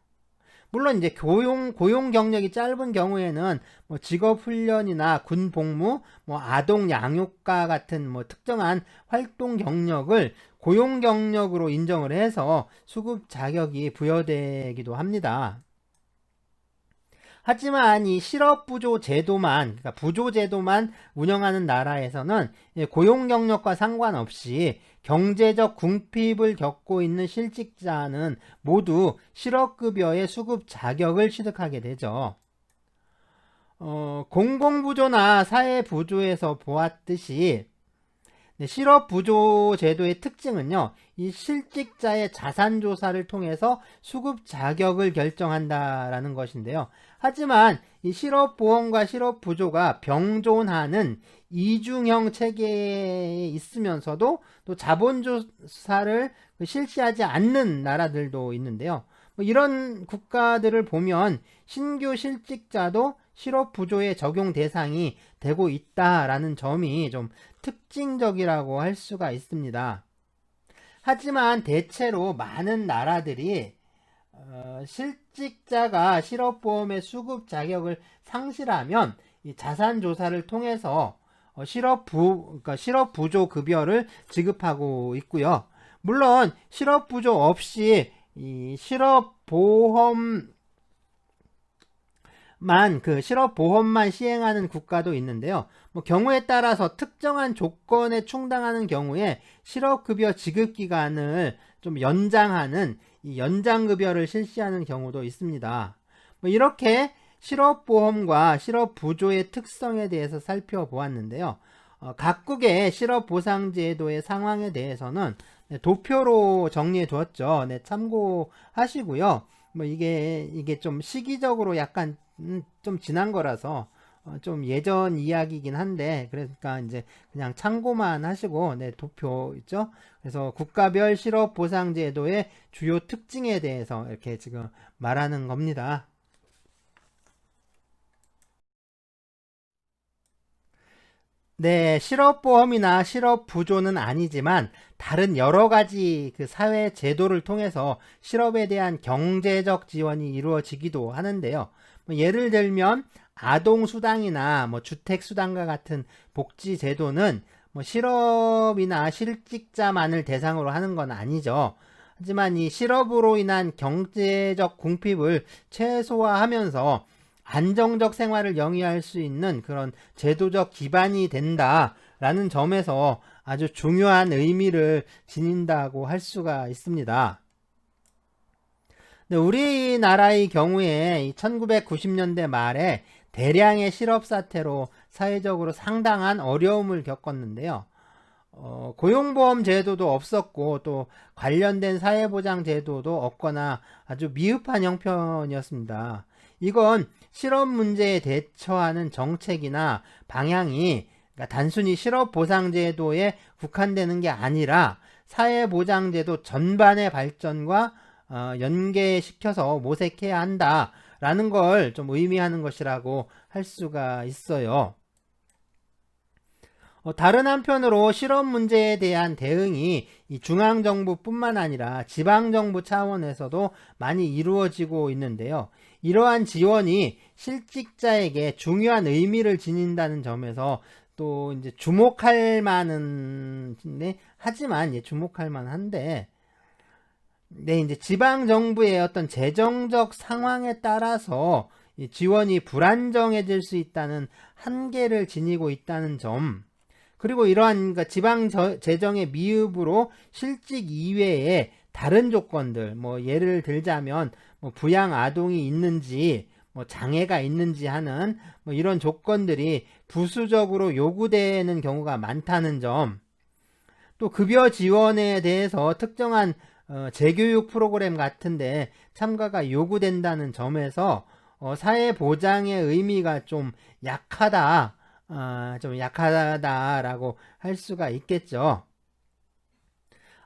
물론 이제 고용 경력이 짧은 경우에는 뭐 직업 훈련이나 군 복무, 뭐 아동 양육과 같은 뭐 특정한 활동 경력을 고용 경력으로 인정을 해서 수급 자격이 부여되기도 합니다. 하지만 이 실업부조 제도만, 그러니까 부조 제도만 운영하는 나라에서는 고용 경력과 상관없이 경제적 궁핍을 겪고 있는 실직자는 모두 실업급여의 수급 자격을 취득하게 되죠. 공공부조나 사회부조에서 보았듯이 실업부조 제도의 특징은요, 이 실직자의 자산조사를 통해서 수급 자격을 결정한다라는 것인데요. 하지만 이 실업보험과 실업부조가 병존하는 이중형 체계에 있으면서도 또 자본조사를 실시하지 않는 나라들도 있는데요. 뭐 이런 국가들을 보면 신규 실직자도 실업부조의 적용 대상이 되고 있다라는 점이 좀 특징적이라고 할 수가 있습니다. 하지만 대체로 많은 나라들이 실직자가 실업보험의 수급 자격을 상실하면 이 자산조사를 통해서 그러니까 실업부조 급여를 지급하고 있고요. 물론 실업부조 없이 이 실업보험만 시행하는 국가도 있는데요. 뭐 경우에 따라서 특정한 조건에 충당하는 경우에 실업급여 지급기간을 좀 연장하는 이 연장급여를 실시하는 경우도 있습니다. 뭐 이렇게 실업보험과 실업부조의 특성에 대해서 살펴보았는데요. 각국의 실업보상제도의 상황에 대해서는 도표로 정리해 두었죠. 네, 참고하시고요. 뭐 이게 좀 시기적으로 약간 좀 지난 거라서 좀 예전 이야기이긴 한데 그러니까 이제 그냥 참고만 하시고 네, 도표 있죠. 그래서 국가별 실업보상제도의 주요 특징에 대해서 이렇게 지금 말하는 겁니다. 네, 실업보험이나 실업부조는 아니지만 다른 여러 가지 그 사회 제도를 통해서 실업에 대한 경제적 지원이 이루어지기도 하는데요. 뭐 예를 들면 아동수당이나 뭐 주택수당과 같은 복지 제도는 뭐 실업이나 실직자만을 대상으로 하는 건 아니죠. 하지만 이 실업으로 인한 경제적 궁핍을 최소화하면서 안정적 생활을 영위할 수 있는 그런 제도적 기반이 된다라는 점에서 아주 중요한 의미를 지닌다고 할 수가 있습니다. 네, 우리나라의 경우에 1990년대 말에 대량의 실업 사태로 사회적으로 상당한 어려움을 겪었는데요. 고용보험 제도도 없었고 또 관련된 사회보장 제도도 없거나 아주 미흡한 형편이었습니다. 이건 실업 문제에 대처하는 정책이나 방향이 그러니까 단순히 실업보상제도에 국한되는 게 아니라 사회보장제도 전반의 발전과 연계시켜서 모색해야 한다라는 걸 좀 의미하는 것이라고 할 수가 있어요. 다른 한편으로 실업 문제에 대한 대응이 이 중앙정부뿐만 아니라 지방정부 차원에서도 많이 이루어지고 있는데요. 이러한 지원이 실직자에게 중요한 의미를 지닌다는 점에서 또 이제 주목할 만은 네, 하지만 주목할 만한데 네, 이제 지방정부의 어떤 재정적 상황에 따라서 이 지원이 불안정해질 수 있다는 한계를 지니고 있다는 점 그리고 이러한 그러니까 지방 재정의 미흡으로 실직 이외에 다른 조건들 뭐 예를 들자면 뭐 부양 아동이 있는지 뭐 장애가 있는지 하는 뭐 이런 조건들이 부수적으로 요구되는 경우가 많다는 점 또 급여 지원에 대해서 특정한 재교육 프로그램 같은데 참가가 요구된다는 점에서 사회보장의 의미가 좀 약하다라고 할 수가 있겠죠.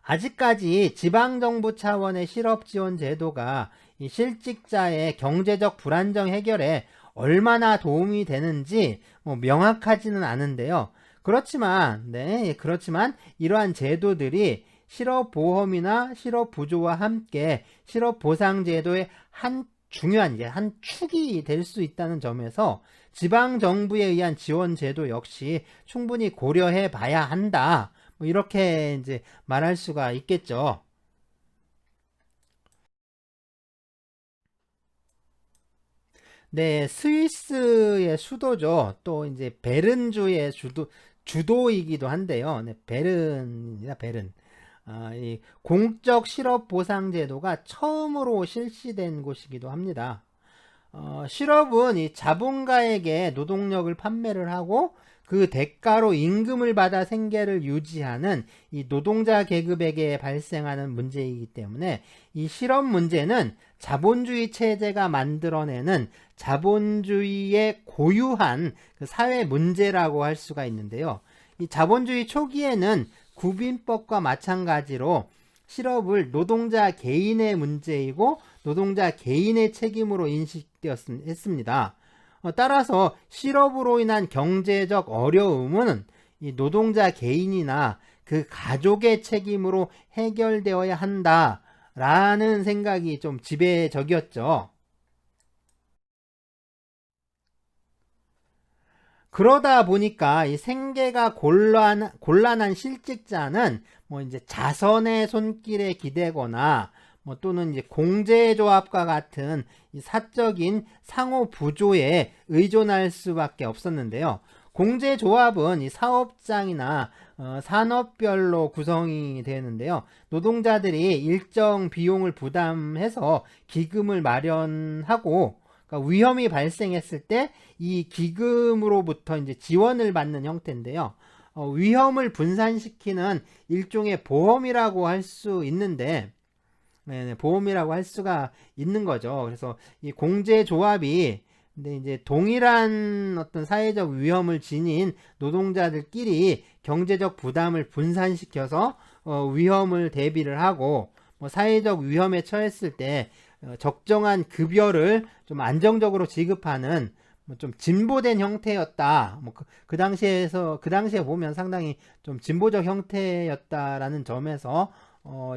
아직까지 지방정부 차원의 실업지원 제도가 이 실직자의 경제적 불안정 해결에 얼마나 도움이 되는지 뭐 명확하지는 않은데요. 그렇지만 이러한 제도들이 실업보험이나 실업부조와 함께 실업보상제도의 한 중요한 한 축이 될 수 있다는 점에서 지방정부에 의한 지원 제도 역시 충분히 고려해 봐야 한다. 뭐 이렇게 이제 말할 수가 있겠죠. 네, 스위스의 수도죠. 또 이제 베른주의 주도이기도 한데요. 네, 베른입니다. 베른. 이 공적 실업 보상 제도가 처음으로 실시된 곳이기도 합니다. 실업은 이 자본가에게 노동력을 판매를 하고 그 대가로 임금을 받아 생계를 유지하는 이 노동자 계급에게 발생하는 문제이기 때문에 이 실업 문제는 자본주의 체제가 만들어내는 자본주의의 고유한 그 사회 문제라고 할 수가 있는데요. 이 자본주의 초기에는 구빈법과 마찬가지로 실업을 노동자 개인의 문제이고 노동자 개인의 책임으로 인식되었습니다. 따라서 실업으로 인한 경제적 어려움은 이 노동자 개인이나 그 가족의 책임으로 해결되어야 한다라는 생각이 좀 지배적이었죠. 그러다 보니까 이 생계가 곤란한 실직자는 뭐 이제 자선의 손길에 기대거나 뭐 또는 이제 공제조합과 같은 이 사적인 상호 부조에 의존할 수밖에 없었는데요. 공제조합은 이 사업장이나 산업별로 구성이 되는데요. 노동자들이 일정 비용을 부담해서 기금을 마련하고 그러니까 위험이 발생했을 때 이 기금으로부터 이제 지원을 받는 형태인데요. 위험을 분산시키는 일종의 보험이라고 할 수 있는데, 보험이라고 할 수가 있는 거죠. 그래서 이 공제조합이 근데 이제 동일한 어떤 사회적 위험을 지닌 노동자들끼리 경제적 부담을 분산시켜서 위험을 대비를 하고 뭐 사회적 위험에 처했을 때 적정한 급여를 좀 안정적으로 지급하는 좀 진보된 형태였다. 그 당시에 보면 상당히 좀 진보적 형태였다라는 점에서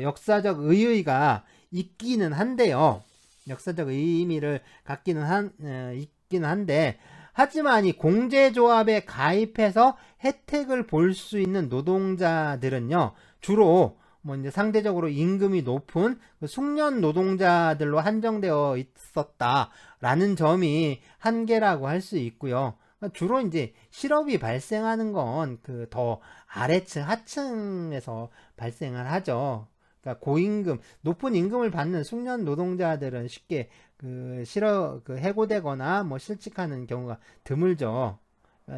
역사적 의의가 있기는 한데요. 역사적 의미를 있기는 한데, 하지만 이 공제조합에 가입해서 혜택을 볼 수 있는 노동자들은요, 주로 뭐 이제 상대적으로 임금이 높은 그 숙련 노동자들로 한정되어 있었다라는 점이 한계라고 할 수 있고요. 주로 이제 실업이 발생하는 건 그 더 아래층, 하층에서 발생을 하죠. 그러니까 고임금, 높은 임금을 받는 숙련 노동자들은 쉽게 해고되거나 뭐 실직하는 경우가 드물죠.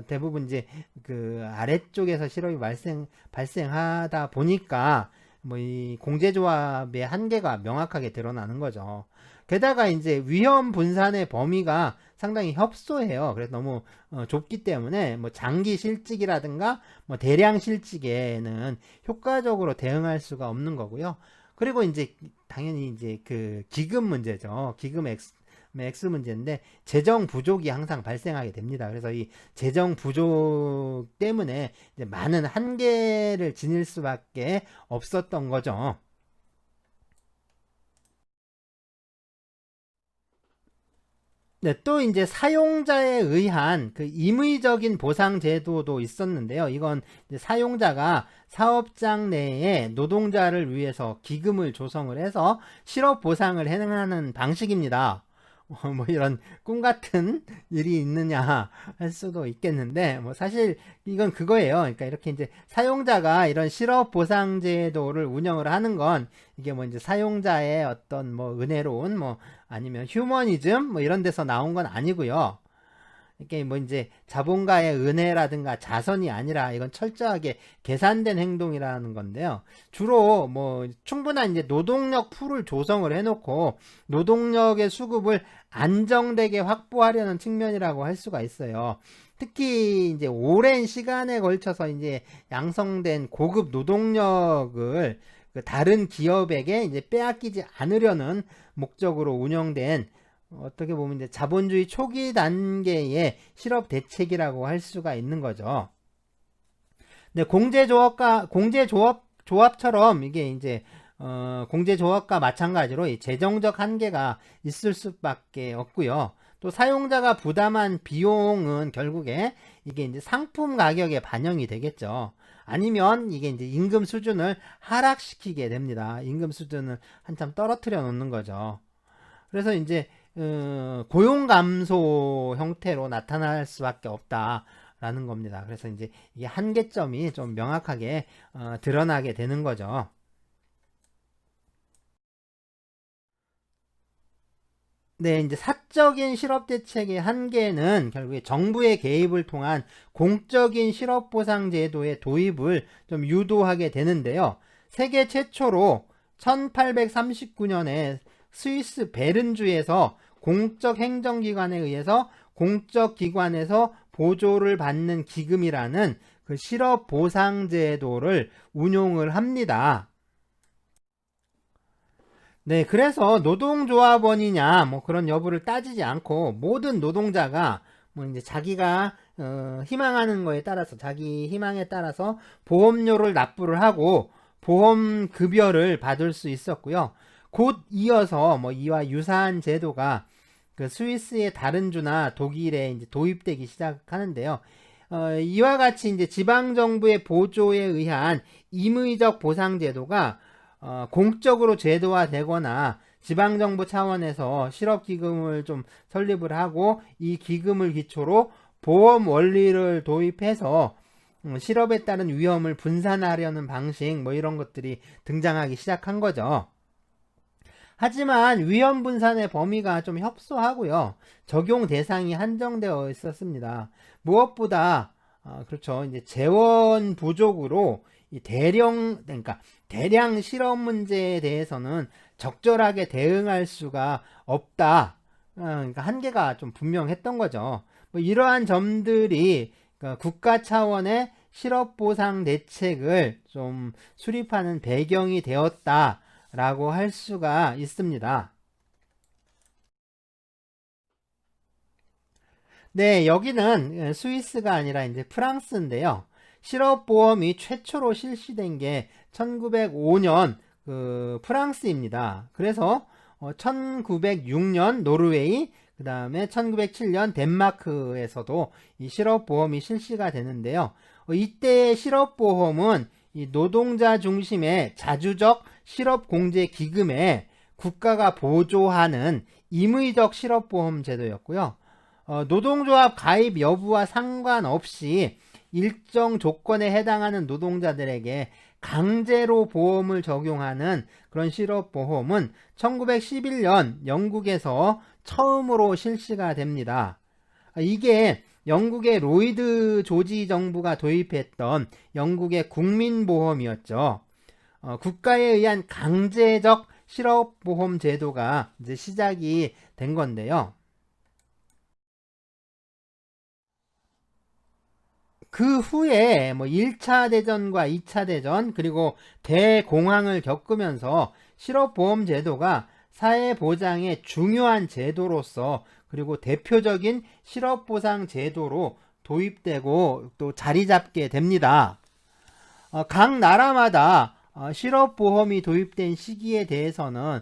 대부분 이제 그 아래쪽에서 실업이 발생하다 보니까 뭐 이 공제조합의 한계가 명확하게 드러나는 거죠. 게다가 이제 위험 분산의 범위가 상당히 협소해요. 그래서 너무 좁기 때문에 뭐 장기 실직이라든가 뭐 대량 실직에는 효과적으로 대응할 수가 없는 거고요. 그리고 이제 당연히 이제 그 기금 문제죠. 기금 X 문제인데 재정 부족이 항상 발생하게 됩니다. 그래서 이 재정 부족 때문에 이제 많은 한계를 지닐 수밖에 없었던 거죠. 네, 또 이제 사용자에 의한 그 임의적인 보상 제도도 있었는데요. 이건 이제 사용자가 사업장 내에 노동자를 위해서 기금을 조성을 해서 실업 보상을 행하는 방식입니다. 뭐 이런 꿈 같은 일이 있느냐 할 수도 있겠는데, 뭐 사실 이건 그거예요. 그러니까 이렇게 이제 사용자가 이런 실업 보상 제도를 운영을 하는 건 이게 뭐 이제 사용자의 어떤 뭐 은혜로운 뭐 아니면 휴머니즘 뭐 이런 데서 나온 건 아니고요. 이게 뭐 이제 자본가의 은혜라든가 자선이 아니라 이건 철저하게 계산된 행동이라는 건데요. 주로 뭐 충분한 이제 노동력 풀을 조성을 해놓고 노동력의 수급을 안정되게 확보하려는 측면이라고 할 수가 있어요. 특히 이제 오랜 시간에 걸쳐서 이제 양성된 고급 노동력을 그 다른 기업에게 이제 빼앗기지 않으려는 목적으로 운영된 어떻게 보면 이제 자본주의 초기 단계의 실업 대책이라고 할 수가 있는 거죠. 근데 조합처럼 이게 이제 공제조합과 마찬가지로 이 재정적 한계가 있을 수밖에 없고요. 또 사용자가 부담한 비용은 결국에 이게 이제 상품 가격에 반영이 되겠죠. 아니면 이게 이제 임금 수준을 하락시키게 됩니다. 임금 수준을 한참 떨어뜨려 놓는 거죠. 그래서 이제 고용 감소 형태로 나타날 수밖에 없다라는 겁니다. 그래서 이제 이게 한계점이 좀 명확하게 드러나게 되는 거죠. 네, 이제 사적인 실업 대책의 한계는 결국에 정부의 개입을 통한 공적인 실업 보상 제도의 도입을 좀 유도하게 되는데요. 세계 최초로 1839년에 스위스 베른주에서 공적 행정기관에 의해서 공적 기관에서 보조를 받는 기금이라는 그 실업 보상 제도를 운용을 합니다. 네, 그래서 노동조합원이냐, 뭐 그런 여부를 따지지 않고 모든 노동자가 뭐 이제 자기가 희망하는 거에 따라서 자기 희망에 따라서 보험료를 납부를 하고 보험 급여를 받을 수 있었고요. 곧 이어서 뭐 이와 유사한 제도가 그 스위스의 다른 주나 독일에 이제 도입되기 시작하는데요. 이와 같이 이제 지방 정부의 보조에 의한 임의적 보상 제도가 공적으로 제도화되거나 지방정부 차원에서 실업기금을 좀 설립을 하고 이 기금을 기초로 보험 원리를 도입해서 실업에 따른 위험을 분산하려는 방식 뭐 이런 것들이 등장하기 시작한 거죠. 하지만 위험 분산의 범위가 좀 협소하고요. 적용 대상이 한정되어 있었습니다. 무엇보다 그렇죠. 이제 재원 부족으로 이 그러니까 대량 실업 문제에 대해서는 적절하게 대응할 수가 없다. 그러니까 한계가 좀 분명했던 거죠. 뭐 이러한 점들이 그러니까 국가 차원의 실업 보상 대책을 좀 수립하는 배경이 되었다라고 할 수가 있습니다. 네, 여기는 스위스가 아니라 이제 프랑스인데요. 실업보험이 최초로 실시된 게 1905년 그 프랑스입니다. 그래서 1906년 노르웨이, 그 다음에 1907년 덴마크에서도 이 실업보험이 실시가 되는데요. 이때 실업보험은 이 노동자 중심의 자주적 실업공제 기금에 국가가 보조하는 임의적 실업보험 제도였고요. 노동조합 가입 여부와 상관없이 일정 조건에 해당하는 노동자들에게 강제로 보험을 적용하는 그런 실업보험은 1911년 영국에서 처음으로 실시가 됩니다. 이게 영국의 로이드 조지 정부가 도입했던 영국의 국민보험이었죠. 국가에 의한 강제적 실업보험 제도가 이제 시작이 된 건데요. 그 후에 뭐 1차 대전과 2차 대전 그리고 대공황을 겪으면서 실업보험 제도가 사회보장의 중요한 제도로서 그리고 대표적인 실업보상 제도로 도입되고 또 자리 잡게 됩니다. 각 나라마다 실업보험이 도입된 시기에 대해서는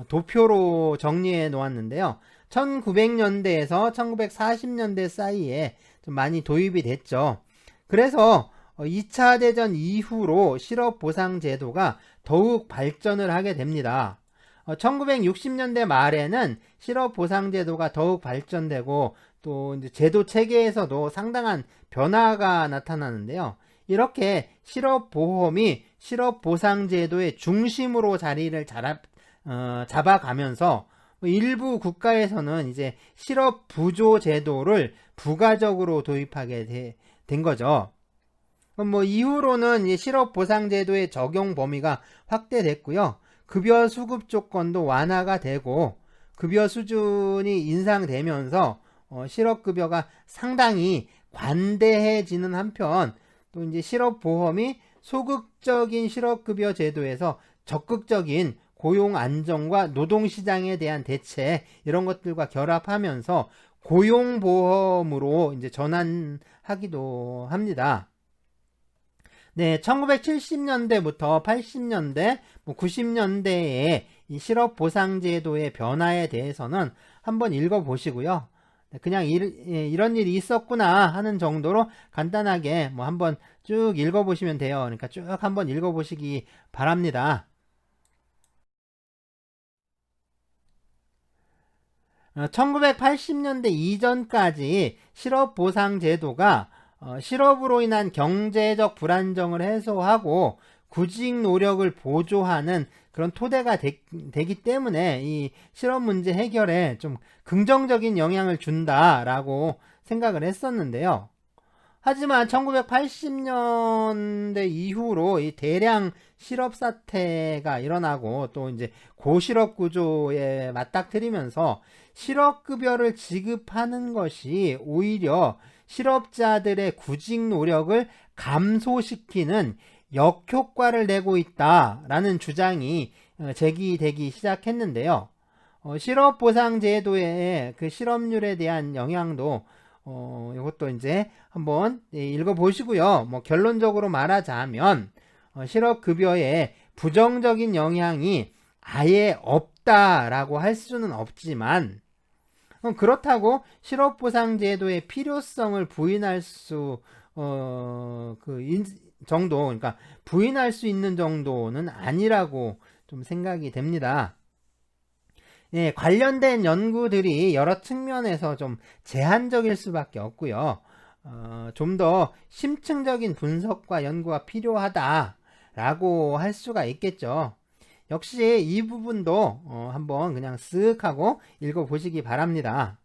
도표로 정리해 놓았는데요. 1900년대에서 1940년대 사이에 좀 많이 도입이 됐죠. 그래서 2차 대전 이후로 실업보상제도가 더욱 발전을 하게 됩니다. 1960년대 말에는 실업보상제도가 더욱 발전되고 또 이제 제도 체계에서도 상당한 변화가 나타나는데요. 이렇게 실업보험이 실업보상제도의 중심으로 자리를 잡아가면서 일부 국가에서는 이제 실업부조제도를 부가적으로 도입하게 된 거죠. 뭐 이후로는 이 실업보상제도의 적용 범위가 확대됐고요. 급여 수급 조건도 완화가 되고 급여 수준이 인상되면서 실업급여가 상당히 관대해지는 한편 또 이제 실업보험이 소극적인 실업급여 제도에서 적극적인 고용 안정과 노동시장에 대한 대책 이런 것들과 결합하면서 고용보험으로 이제 전환하기도 합니다. 네, 1970년대부터 80년대, 90년대의 이 실업보상제도의 변화에 대해서는 한번 읽어보시고요. 그냥 이런 일이 있었구나 하는 정도로 간단하게 뭐 한번 쭉 읽어보시면 돼요. 그러니까 쭉 한번 읽어보시기 바랍니다. 1980년대 이전까지 실업보상제도가 실업으로 인한 경제적 불안정을 해소하고 구직 노력을 보조하는 그런 토대가 되기 때문에 이 실업 문제 해결에 좀 긍정적인 영향을 준다라고 생각을 했었는데요. 하지만 1980년대 이후로 이 대량 실업 사태가 일어나고 또 이제 고실업 구조에 맞닥뜨리면서 실업급여를 지급하는 것이 오히려 실업자들의 구직 노력을 감소시키는 역효과를 내고 있다라는 주장이 제기되기 시작했는데요. 실업보상제도의 그 실업률에 대한 영향도 이것도 이제 한번 읽어보시고요. 뭐 결론적으로 말하자면 실업급여에 부정적인 영향이 아예 없다라고 할 수는 없지만 그렇다고 실업보상제도의 필요성을 부인할 수 정도, 그러니까 부인할 수 있는 정도는 아니라고 좀 생각이 됩니다. 예, 관련된 연구들이 여러 측면에서 좀 제한적일 수밖에 없고요. 좀 더 심층적인 분석과 연구가 필요하다라고 할 수가 있겠죠. 역시 이 부분도 한번 그냥 쓱 하고 읽어보시기 바랍니다.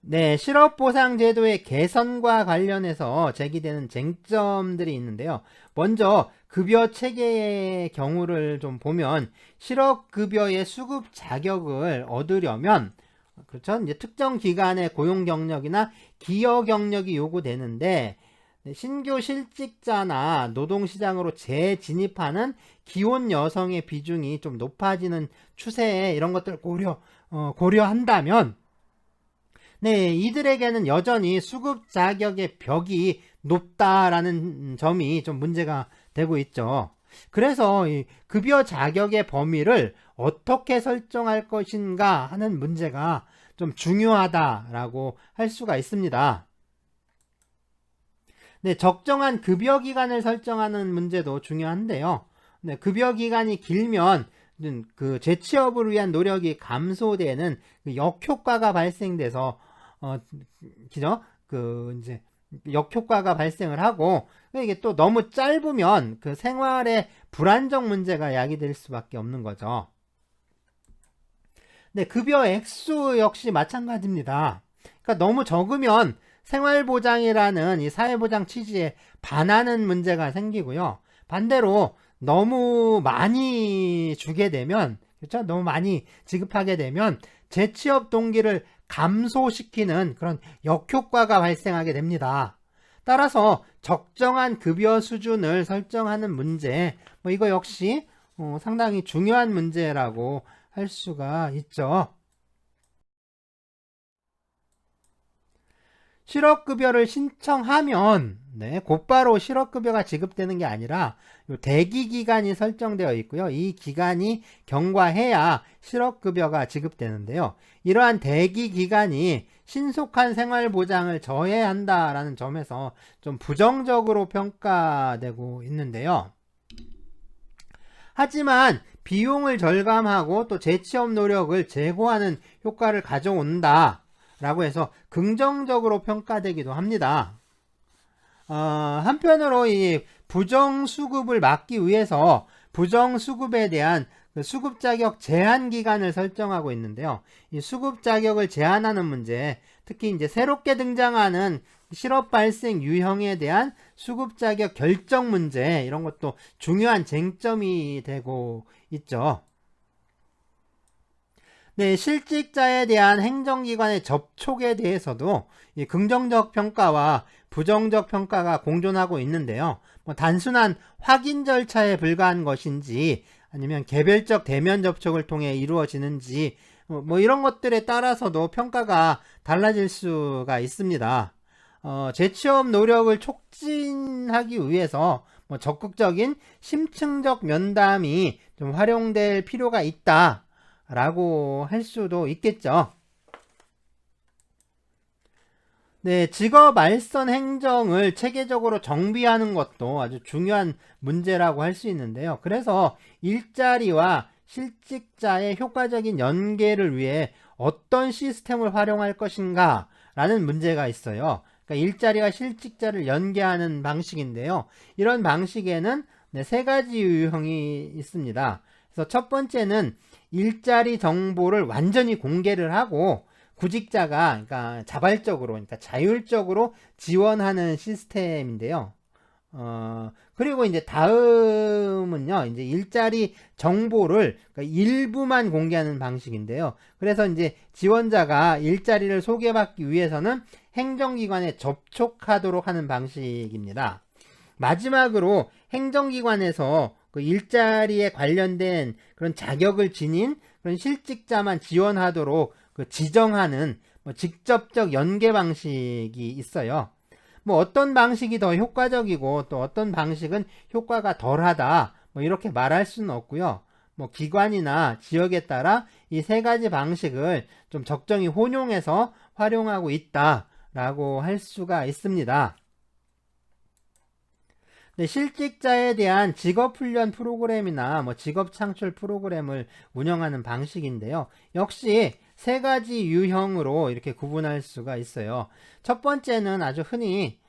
네, 실업보상제도의 개선과 관련해서 제기되는 쟁점들이 있는데요. 먼저 급여 체계의 경우를 좀 보면 실업급여의 수급 자격을 얻으려면 그렇죠? 이제 특정 기간의 고용 경력이나 기여 경력이 요구되는데 네, 신규 실직자나 노동시장으로 재진입하는 기혼 여성의 비중이 좀 높아지는 추세에 이런 것들 고려한다면, 네, 이들에게는 여전히 수급 자격의 벽이 높다라는 점이 좀 문제가 되고 있죠. 그래서 이 급여 자격의 범위를 어떻게 설정할 것인가 하는 문제가 좀 중요하다라고 할 수가 있습니다. 네, 적정한 급여 기간을 설정하는 문제도 중요한데요. 네, 급여 기간이 길면 그 재취업을 위한 노력이 감소되는 그 역효과가 발생돼서 그죠? 그 이제 역효과가 발생을 하고, 이게 또 너무 짧으면 그 생활의 불안정 문제가 야기될 수밖에 없는 거죠. 네, 급여 액수 역시 마찬가지입니다. 그러니까 너무 적으면 생활보장이라는 이 사회보장 취지에 반하는 문제가 생기고요. 반대로 너무 많이 주게 되면, 그렇죠? 너무 많이 지급하게 되면 재취업 동기를 감소시키는 그런 역효과가 발생하게 됩니다. 따라서 적정한 급여 수준을 설정하는 문제, 이거 역시 상당히 중요한 문제라고 할 수가 있죠. 실업급여를 신청하면 곧바로 실업급여가 지급되는 게 아니라 대기 기간이 설정되어 있고요. 이 기간이 경과해야 실업급여가 지급되는데요. 이러한 대기 기간이 신속한 생활보장을 저해한다라는 점에서 좀 부정적으로 평가되고 있는데요. 하지만 비용을 절감하고 또 재취업 노력을 제고하는 효과를 가져온다 라고 해서 긍정적으로 평가되기도 합니다. 한편으로 이 부정수급을 막기 위해서 부정수급에 대한 그 수급 자격 제한 기간을 설정하고 있는데요. 이 수급 자격을 제한하는 문제, 특히 이제 새롭게 등장하는 실업 발생 유형에 대한 수급 자격 결정 문제, 이런 것도 중요한 쟁점이 되고 있죠. 네, 실직자에 대한 행정기관의 접촉에 대해서도 이 긍정적 평가와 부정적 평가가 공존하고 있는데요. 단순한 확인 절차에 불과한 것인지 아니면 개별적 대면 접촉을 통해 이루어지는지 이런 것들에 따라서도 평가가 달라질 수가 있습니다. 재취업 노력을 촉진하기 위해서 적극적인 심층적 면담이 좀 활용될 필요가 있다 라고 할 수도 있겠죠. 네, 직업 알선 행정을 체계적으로 정비하는 것도 아주 중요한 문제라고 할 수 있는데요. 그래서 일자리와 실직자의 효과적인 연계를 위해 어떤 시스템을 활용할 것인가 라는 문제가 있어요. 그러니까 일자리와 실직자를 연계하는 방식인데요. 이런 방식에는 세 가지 유형이 있습니다. 그래서 첫 번째는 일자리 정보를 완전히 공개를 하고 구직자가 그러니까 자발적으로, 그러니까 자율적으로 지원하는 시스템인데요. 그리고 이제 다음은요, 이제 일자리 정보를 그러니까 일부만 공개하는 방식인데요. 그래서 이제 지원자가 일자리를 소개받기 위해서는 행정기관에 접촉하도록 하는 방식입니다. 마지막으로 행정기관에서 그 일자리에 관련된 그런 자격을 지닌 그런 실직자만 지원하도록 그 지정하는 직접적 연계 방식이 있어요. 어떤 방식이 더 효과적이고 또 어떤 방식은 효과가 덜하다 이렇게 말할 수는 없고요. 기관이나 지역에 따라 이 세 가지 방식을 좀 적정히 혼용해서 활용하고 있다라고 할 수가 있습니다. 네, 실직자에 대한 직업훈련 프로그램이나 직업 창출 프로그램을 운영하는 방식인데요. 역시 세 가지 유형으로 이렇게 구분할 수가 있어요. 첫 번째는 아주 흔히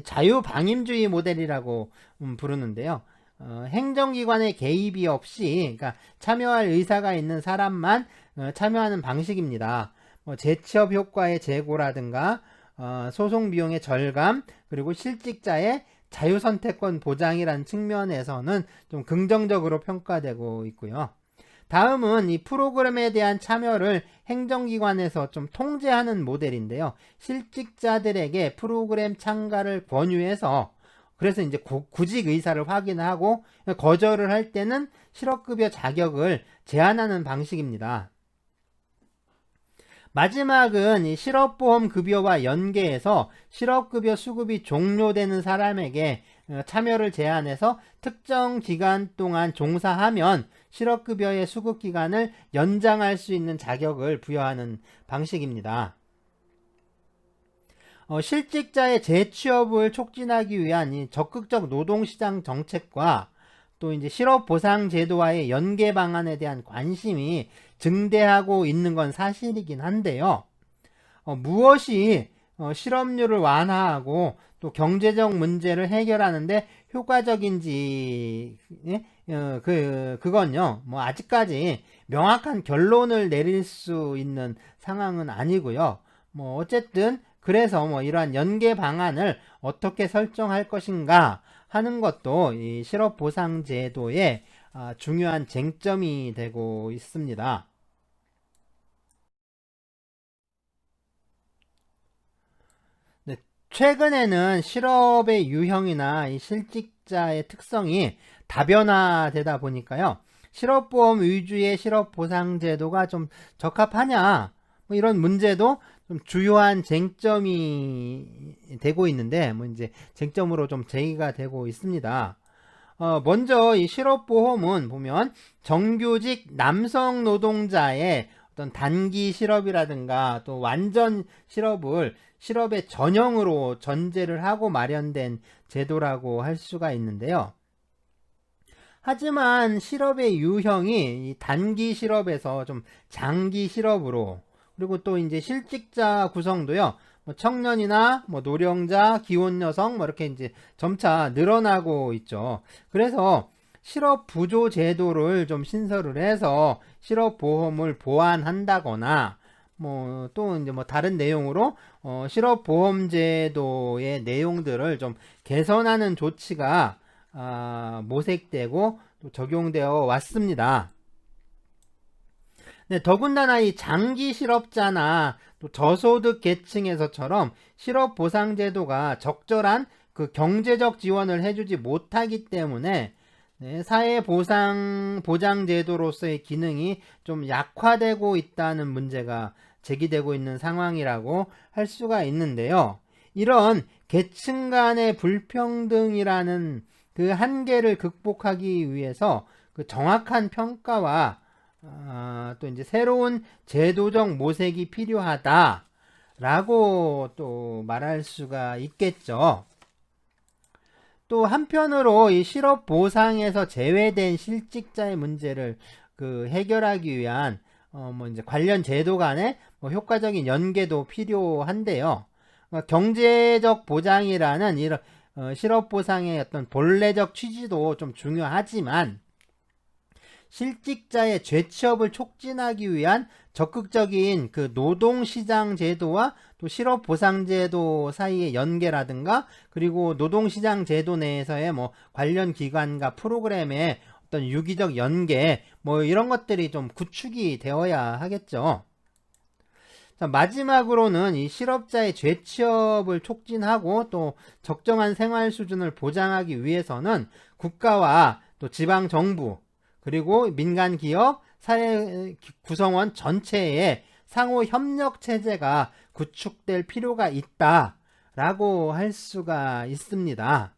자유방임주의 모델이라고 부르는데요. 행정기관의 개입이 없이, 그러니까 참여할 의사가 있는 사람만 참여하는 방식입니다. 재취업 효과의 제고라든가 소송 비용의 절감, 그리고 실직자의 자유선택권 보장이라는 측면에서는 좀 긍정적으로 평가되고 있고요. 다음은 이 프로그램에 대한 참여를 행정기관에서 좀 통제하는 모델인데요. 실직자들에게 프로그램 참가를 권유해서 그래서 이제 구직 의사를 확인하고 거절을 할 때는 실업급여 자격을 제한하는 방식입니다. 마지막은 이 실업보험 급여와 연계해서 실업급여 수급이 종료되는 사람에게 참여를 제한해서 특정 기간 동안 종사하면 실업급여의 수급기간을 연장할 수 있는 자격을 부여하는 방식입니다. 실직자의 재취업을 촉진하기 위한 이 적극적 노동시장 정책과 또 이제 실업보상제도와의 연계 방안에 대한 관심이 증대하고 있는 건 사실이긴 한데요. 무엇이 실업률을 완화하고 또 경제적 문제를 해결하는데 효과적인지 그건요 뭐 아직까지 명확한 결론을 내릴 수 있는 상황은 아니고요. 뭐 어쨌든 그래서 뭐 이러한 연계 방안을 어떻게 설정할 것인가 하는 것도 이 실업보상제도의 중요한 쟁점이 되고 있습니다. 네, 최근에는 실업의 유형이나 이 실직자의 특성이 다변화되다 보니까요. 실업보험 위주의 실업보상제도가 좀 적합하냐 뭐 이런 문제도 좀 주요한 쟁점이 되고 있는데 뭐 이제 쟁점으로 좀 제기가 되고 있습니다. 먼저 이 실업보험은 보면 정규직 남성 노동자의 어떤 단기 실업이라든가 또 완전 실업을 실업의 전형으로 전제를 하고 마련된 제도라고 할 수가 있는데요. 하지만 실업의 유형이 이 단기 실업에서 좀 장기 실업으로 그리고 또 이제 실직자 구성도요. 뭐 청년이나 뭐 노령자, 기혼 여성 뭐 이렇게 이제 점차 늘어나고 있죠. 그래서 실업 부조 제도를 좀 신설을 해서 실업 보험을 보완한다거나 뭐 또 이제 뭐 다른 내용으로 실업 보험 제도의 내용들을 좀 개선하는 조치가 모색되고 또 적용되어 왔습니다. 네, 더군다나 이 장기 실업자나 또 저소득 계층에서처럼 실업보상제도가 적절한 그 경제적 지원을 해주지 못하기 때문에 네, 사회보장제도로서의 기능이 좀 약화되고 있다는 문제가 제기되고 있는 상황이라고 할 수가 있는데요. 이런 계층 간의 불평등이라는 그 한계를 극복하기 위해서 그 정확한 평가와 또 이제 새로운 제도적 모색이 필요하다라고 또 말할 수가 있겠죠. 또 한편으로 이 실업 보상에서 제외된 실직자의 문제를 그 해결하기 위한 뭐 이제 관련 제도 간의 뭐 효과적인 연계도 필요한데요. 경제적 보장이라는 이런 실업 보상의 어떤 본래적 취지도 좀 중요하지만 실직자의 재취업을 촉진하기 위한 적극적인 그 노동시장 제도와 또 실업보상제도 사이의 연계라든가 그리고 노동시장 제도 내에서의 뭐 관련 기관과 프로그램의 어떤 유기적 연계 뭐 이런 것들이 좀 구축이 되어야 하겠죠. 자, 마지막으로는 이 실업자의 재취업을 촉진하고 또 적정한 생활 수준을 보장하기 위해서는 국가와 또 지방정부 그리고 민간기업, 사회 구성원 전체의 상호 협력 체제가 구축될 필요가 있다라고 할 수가 있습니다.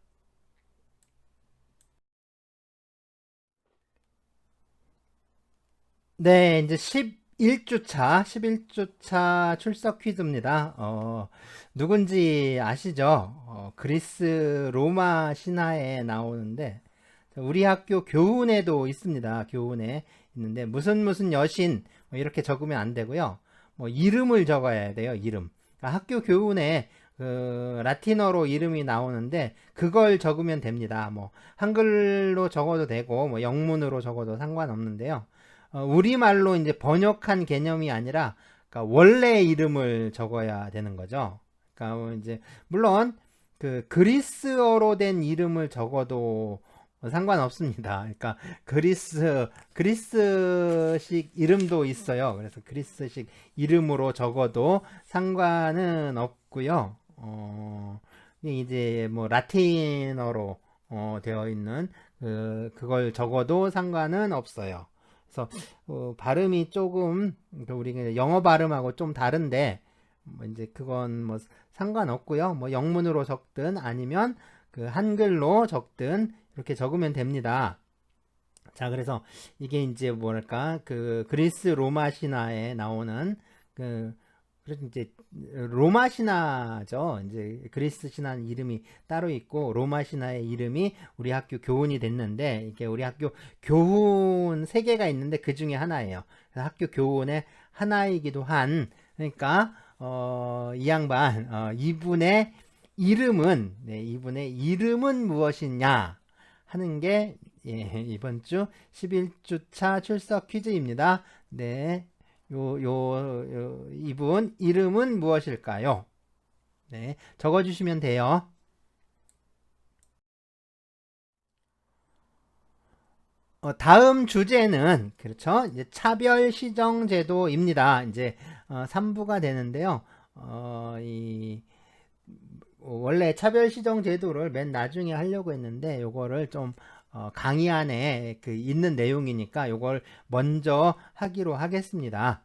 네, 이제 11주차 출석 퀴즈입니다. 누군지 아시죠? 그리스 로마 신화에 나오는데 우리 학교 교훈에도 있습니다. 교훈에 있는데 무슨 여신 뭐 이렇게 적으면 안 되고요. 뭐 이름을 적어야 돼요. 이름. 그러니까 학교 교훈에 그 라틴어로 이름이 나오는데 그걸 적으면 됩니다. 뭐 한글로 적어도 되고 뭐 영문으로 적어도 상관없는데요. 우리말로 이제 번역한 개념이 아니라 그러니까 원래 이름을 적어야 되는 거죠. 그러니까 이제 물론 그 그리스어로 된 이름을 적어도 상관없습니다. 그러니까 그리스식 이름도 있어요. 그래서 그리스식 이름으로 적어도 상관은 없고요. 이제 뭐 라틴어로 되어 있는 그걸 적어도 상관은 없어요. 그래서 발음이 조금 우리 영어 발음하고 좀 다른데 뭐 이제 그건 뭐 상관없고요. 뭐 영문으로 적든 아니면 그 한글로 적든 이렇게 적으면 됩니다. 자, 그래서 이게 이제 뭐랄까 그 그리스 로마 신화에 나오는 그 그래서 이제 로마 신화죠. 이제 그리스 신화 이름이 따로 있고 로마 신화의 이름이 우리 학교 교훈이 됐는데 이게 우리 학교 교훈 세 개가 있는데 그 중에 하나예요. 그래서 학교 교훈의 하나이기도 한 그러니까 이 양반 이분의 이름은 이분의 이름은 무엇이냐 하는 게 이번 주 11주차 출석 퀴즈입니다. 네. 이분 이름은 무엇일까요? 네, 적어주시면 돼요. 다음 주제는 그렇죠. 이제 차별 시정 제도입니다. 이제 3부가 되는데요. 원래 차별 시정 제도를 맨 나중에 하려고 했는데 요거를 좀 강의 안에 있는 내용이니까 요걸 먼저 하기로 하겠습니다.